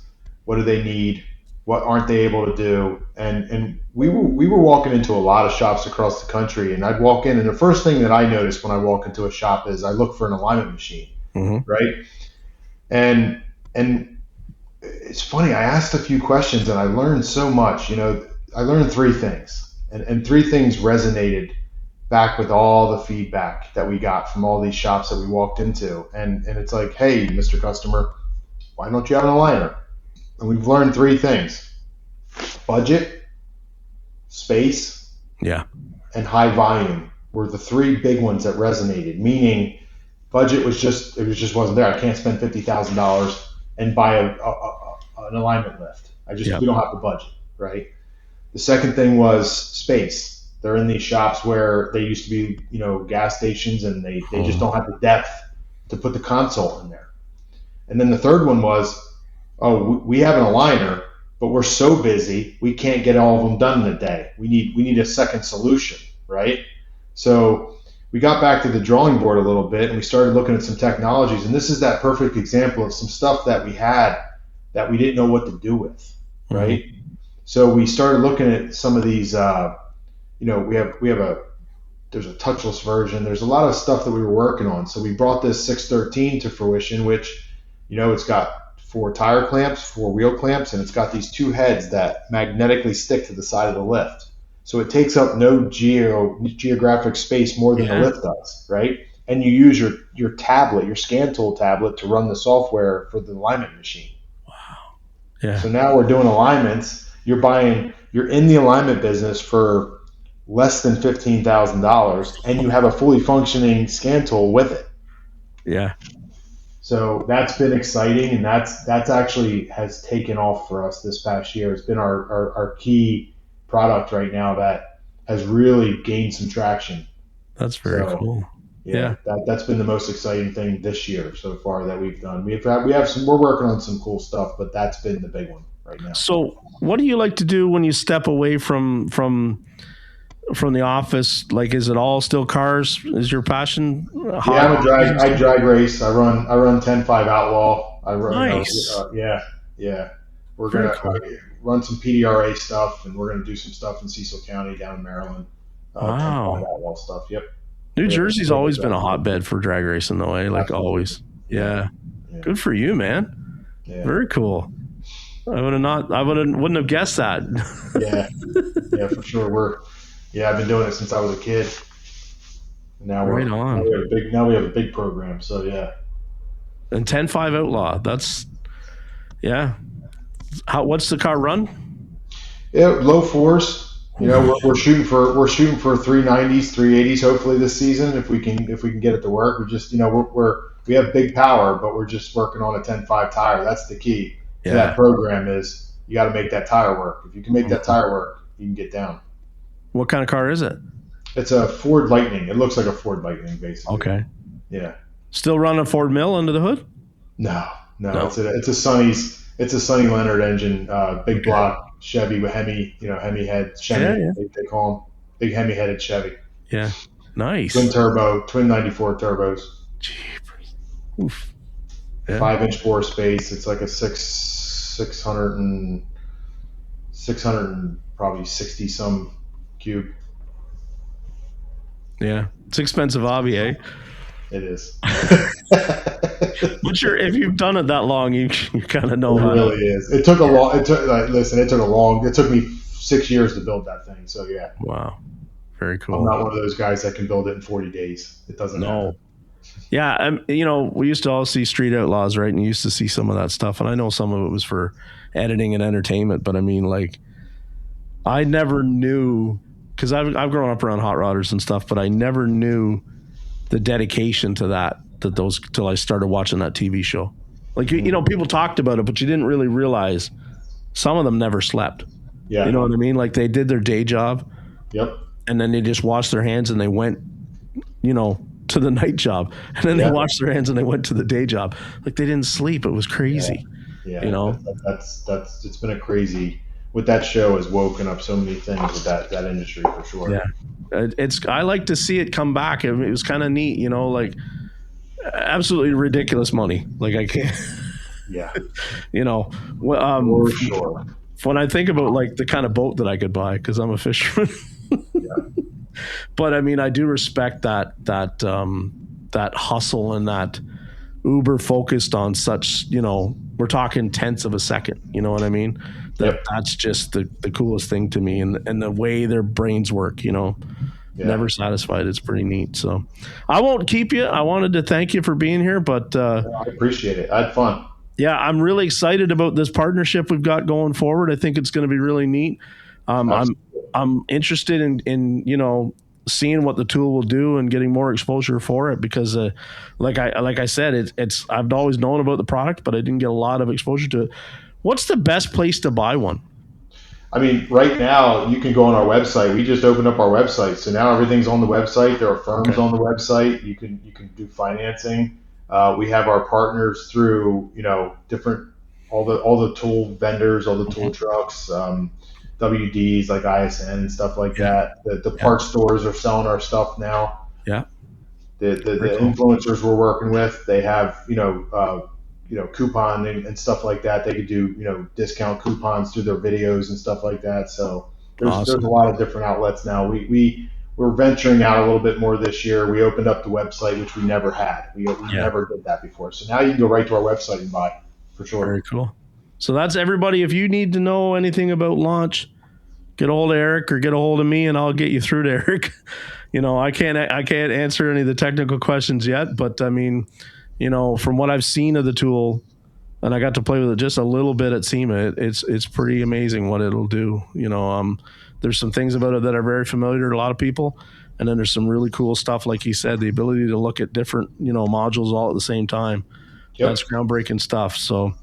what do they need, what aren't they able to do, and we were walking into a lot of shops across the country, and I'd walk in, and the first thing that I notice when I walk into a shop is I look for an alignment machine, right? And it's funny, I asked a few questions and I learned so much. I learned three things, and three things resonated back with all the feedback that we got from all these shops that we walked into. And it's like, hey, Mr. Customer, why don't you have an aligner? And we've learned three things: budget, space, and high volume were the three big ones that resonated. Meaning, budget it just wasn't there. I can't spend $50,000 and buy an alignment lift. We don't have the budget, right? The second thing was space. They're in these shops where they used to be, gas stations, and they just don't have the depth to put the console in there. And then the third one was, we have an aligner, but we're so busy we can't get all of them done in a day. We need a second solution, right? So we got back to the drawing board a little bit, and we started looking at some technologies. And this is that perfect example of some stuff that we had that we didn't know what to do with, right? So we started looking at some of these. There's a touchless version. There's a lot of stuff that we were working on. So we brought this 613 to fruition, which, it's got 4 tire clamps, 4 wheel clamps, and it's got these 2 heads that magnetically stick to the side of the lift. So it takes up no geographic space more than the lift does, right? And you use your tablet, your scan tool tablet, to run the software for the alignment machine. Wow. Yeah. So now we're doing alignments. You're in the alignment business for less than $15,000, and you have a fully functioning scan tool with it. Yeah. So that's been exciting, and that's actually has taken off for us this past year. It's been our key product right now that has really gained some traction. That's very cool. Yeah. That's been the most exciting thing this year so far that we've done. We're working on some cool stuff, but that's been the big one right now. So what do you like to do when you step away from the office? Like, is it all still cars? Is your passion? I drag race. I run 10.5 Outlaw. I run. Nice. We're going to run some PDRA stuff, and we're going to do some stuff in Cecil County down in Maryland. 10.5 Outlaw stuff. Yep. New Jersey's always been a hotbed for drag racing, though, eh? Like always. Yeah. Good for you, man. Yeah. Very cool. Wouldn't have guessed that. Yeah, for sure. I've been doing it since I was a kid. Now right on. Now we have a big program. So yeah. And 10.5 Outlaw. That's what's the car run? Yeah, low fours. We're shooting for 390s, 380s hopefully this season if we can get it to work. We just we have big power, but we're just working on a 10.5 tire. That's the key to that program is you got to make that tire work. If you can make that tire work, you can get down. What kind of car is it? It's a Ford Lightning. It looks like a Ford Lightning, basically. Okay. Yeah. Still running a Ford Mill under the hood? No. It's a Sonny Leonard engine, big block Chevy with Hemi head. Chevy, they call them big Hemi headed Chevy. Yeah. Nice. Twin 94 turbos. Jeepers. Oof. Yeah. 5-inch bore space. It's like a 600 and probably 60 some cube. Yeah, it's expensive hobby, eh? It is. But if you've done it that long, you kind of know. It really is. It took me 6 years to build that thing. So yeah. Wow, very cool. I'm not one of those guys that can build it in 40 days. It doesn't. No. Yeah, we used to all see Street Outlaws, right? And you used to see some of that stuff, and I know some of it was for editing and entertainment. But I mean, like, I never knew, because I've grown up around hot rodders and stuff, but I never knew the dedication to that till I started watching that TV show. Like, people talked about it, but you didn't really realize some of them never slept. Yeah. You know what I mean? Like, they did their day job. Yep. And then they just washed their hands and they went, to the night job. And then they washed their hands and they went to the day job. Like, they didn't sleep. It was crazy. Yeah. That's it's been a crazy with that show has woken up so many things with that industry for sure. Yeah. I like to see it come back. It was kind of neat, you know, like absolutely ridiculous money. Like I can't, Yeah, you know, for sure. when I think about like the kind of boat that I could buy, because I'm a fisherman. Yeah, But I mean, I do respect that hustle and that uber focused on such, you know, we're talking tenths of a second. You know what I mean? That's just the coolest thing to me, and the way their brains work. You know, never satisfied. It's pretty neat. So I won't keep you. I wanted to thank you for being here, but I appreciate it. I had fun. yeah, I'm really excited about this partnership we've got going forward. I think it's going to be really neat. I'm interested in you know, seeing what the tool will do and getting more exposure for it, because like I said, it's I've always known about the product, but I didn't get a lot of exposure to it. What's the best place to buy one? I mean, right now you can go on our website. We just opened up our website, so now everything's on the website. There are firms on the website. You can do financing. We have our partners through, you know, different all the tool vendors, all the tool trucks, WDs like ISN and stuff like that. The parts stores are selling our stuff now. Yeah. The influencers we're working with, they have, you know, coupon and stuff like that. They could do, you know, discount coupons through their videos and stuff like that. So there's a lot of different outlets now. We're venturing out a little bit more this year. We opened up the website, which we never had. We never did that before. So now you can go right to our website and buy, for sure. Very cool. So that's everybody. If you need to know anything about launch, get a hold of Eric or get a hold of me, and I'll get you through to Eric. You know, I can't answer any of the technical questions yet, but I mean, you know, from what I've seen of the tool, and I got to play with it just a little bit at SEMA, it's pretty amazing what it'll do. You know, there's some things about it that are very familiar to a lot of people, and then there's some really cool stuff, like he said, the ability to look at different, you know, modules all at the same time. That's groundbreaking stuff. So,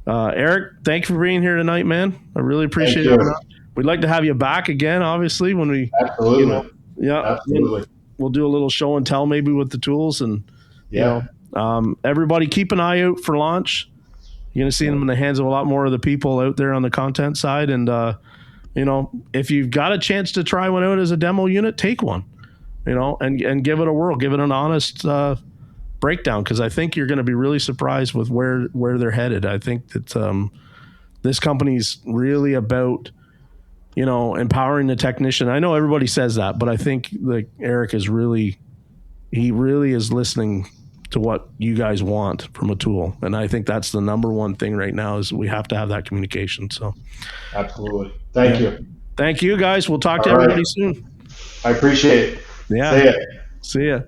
Eric, thank you for being here tonight, man. I really appreciate it. We'd like to have you back again, obviously, when we, absolutely, you know, absolutely. We'll do a little show and tell maybe with the tools, and you know, everybody keep an eye out for launch. You're going to see them in the hands of a lot more of the people out there on the content side. And, you know, if you've got a chance to try one out as a demo unit, take one, you know, and give it a whirl, give it an honest breakdown. Cause I think you're going to be really surprised with where they're headed. I think that this company's really about, you know, empowering the technician. I know everybody says that, but I think like Eric is really is listening to what you guys want from a tool. And I think that's the number one thing right now, is we have to have that communication. So absolutely. Thank you. Thank you guys. We'll talk to everybody soon. I appreciate it. Yeah. See ya. See ya.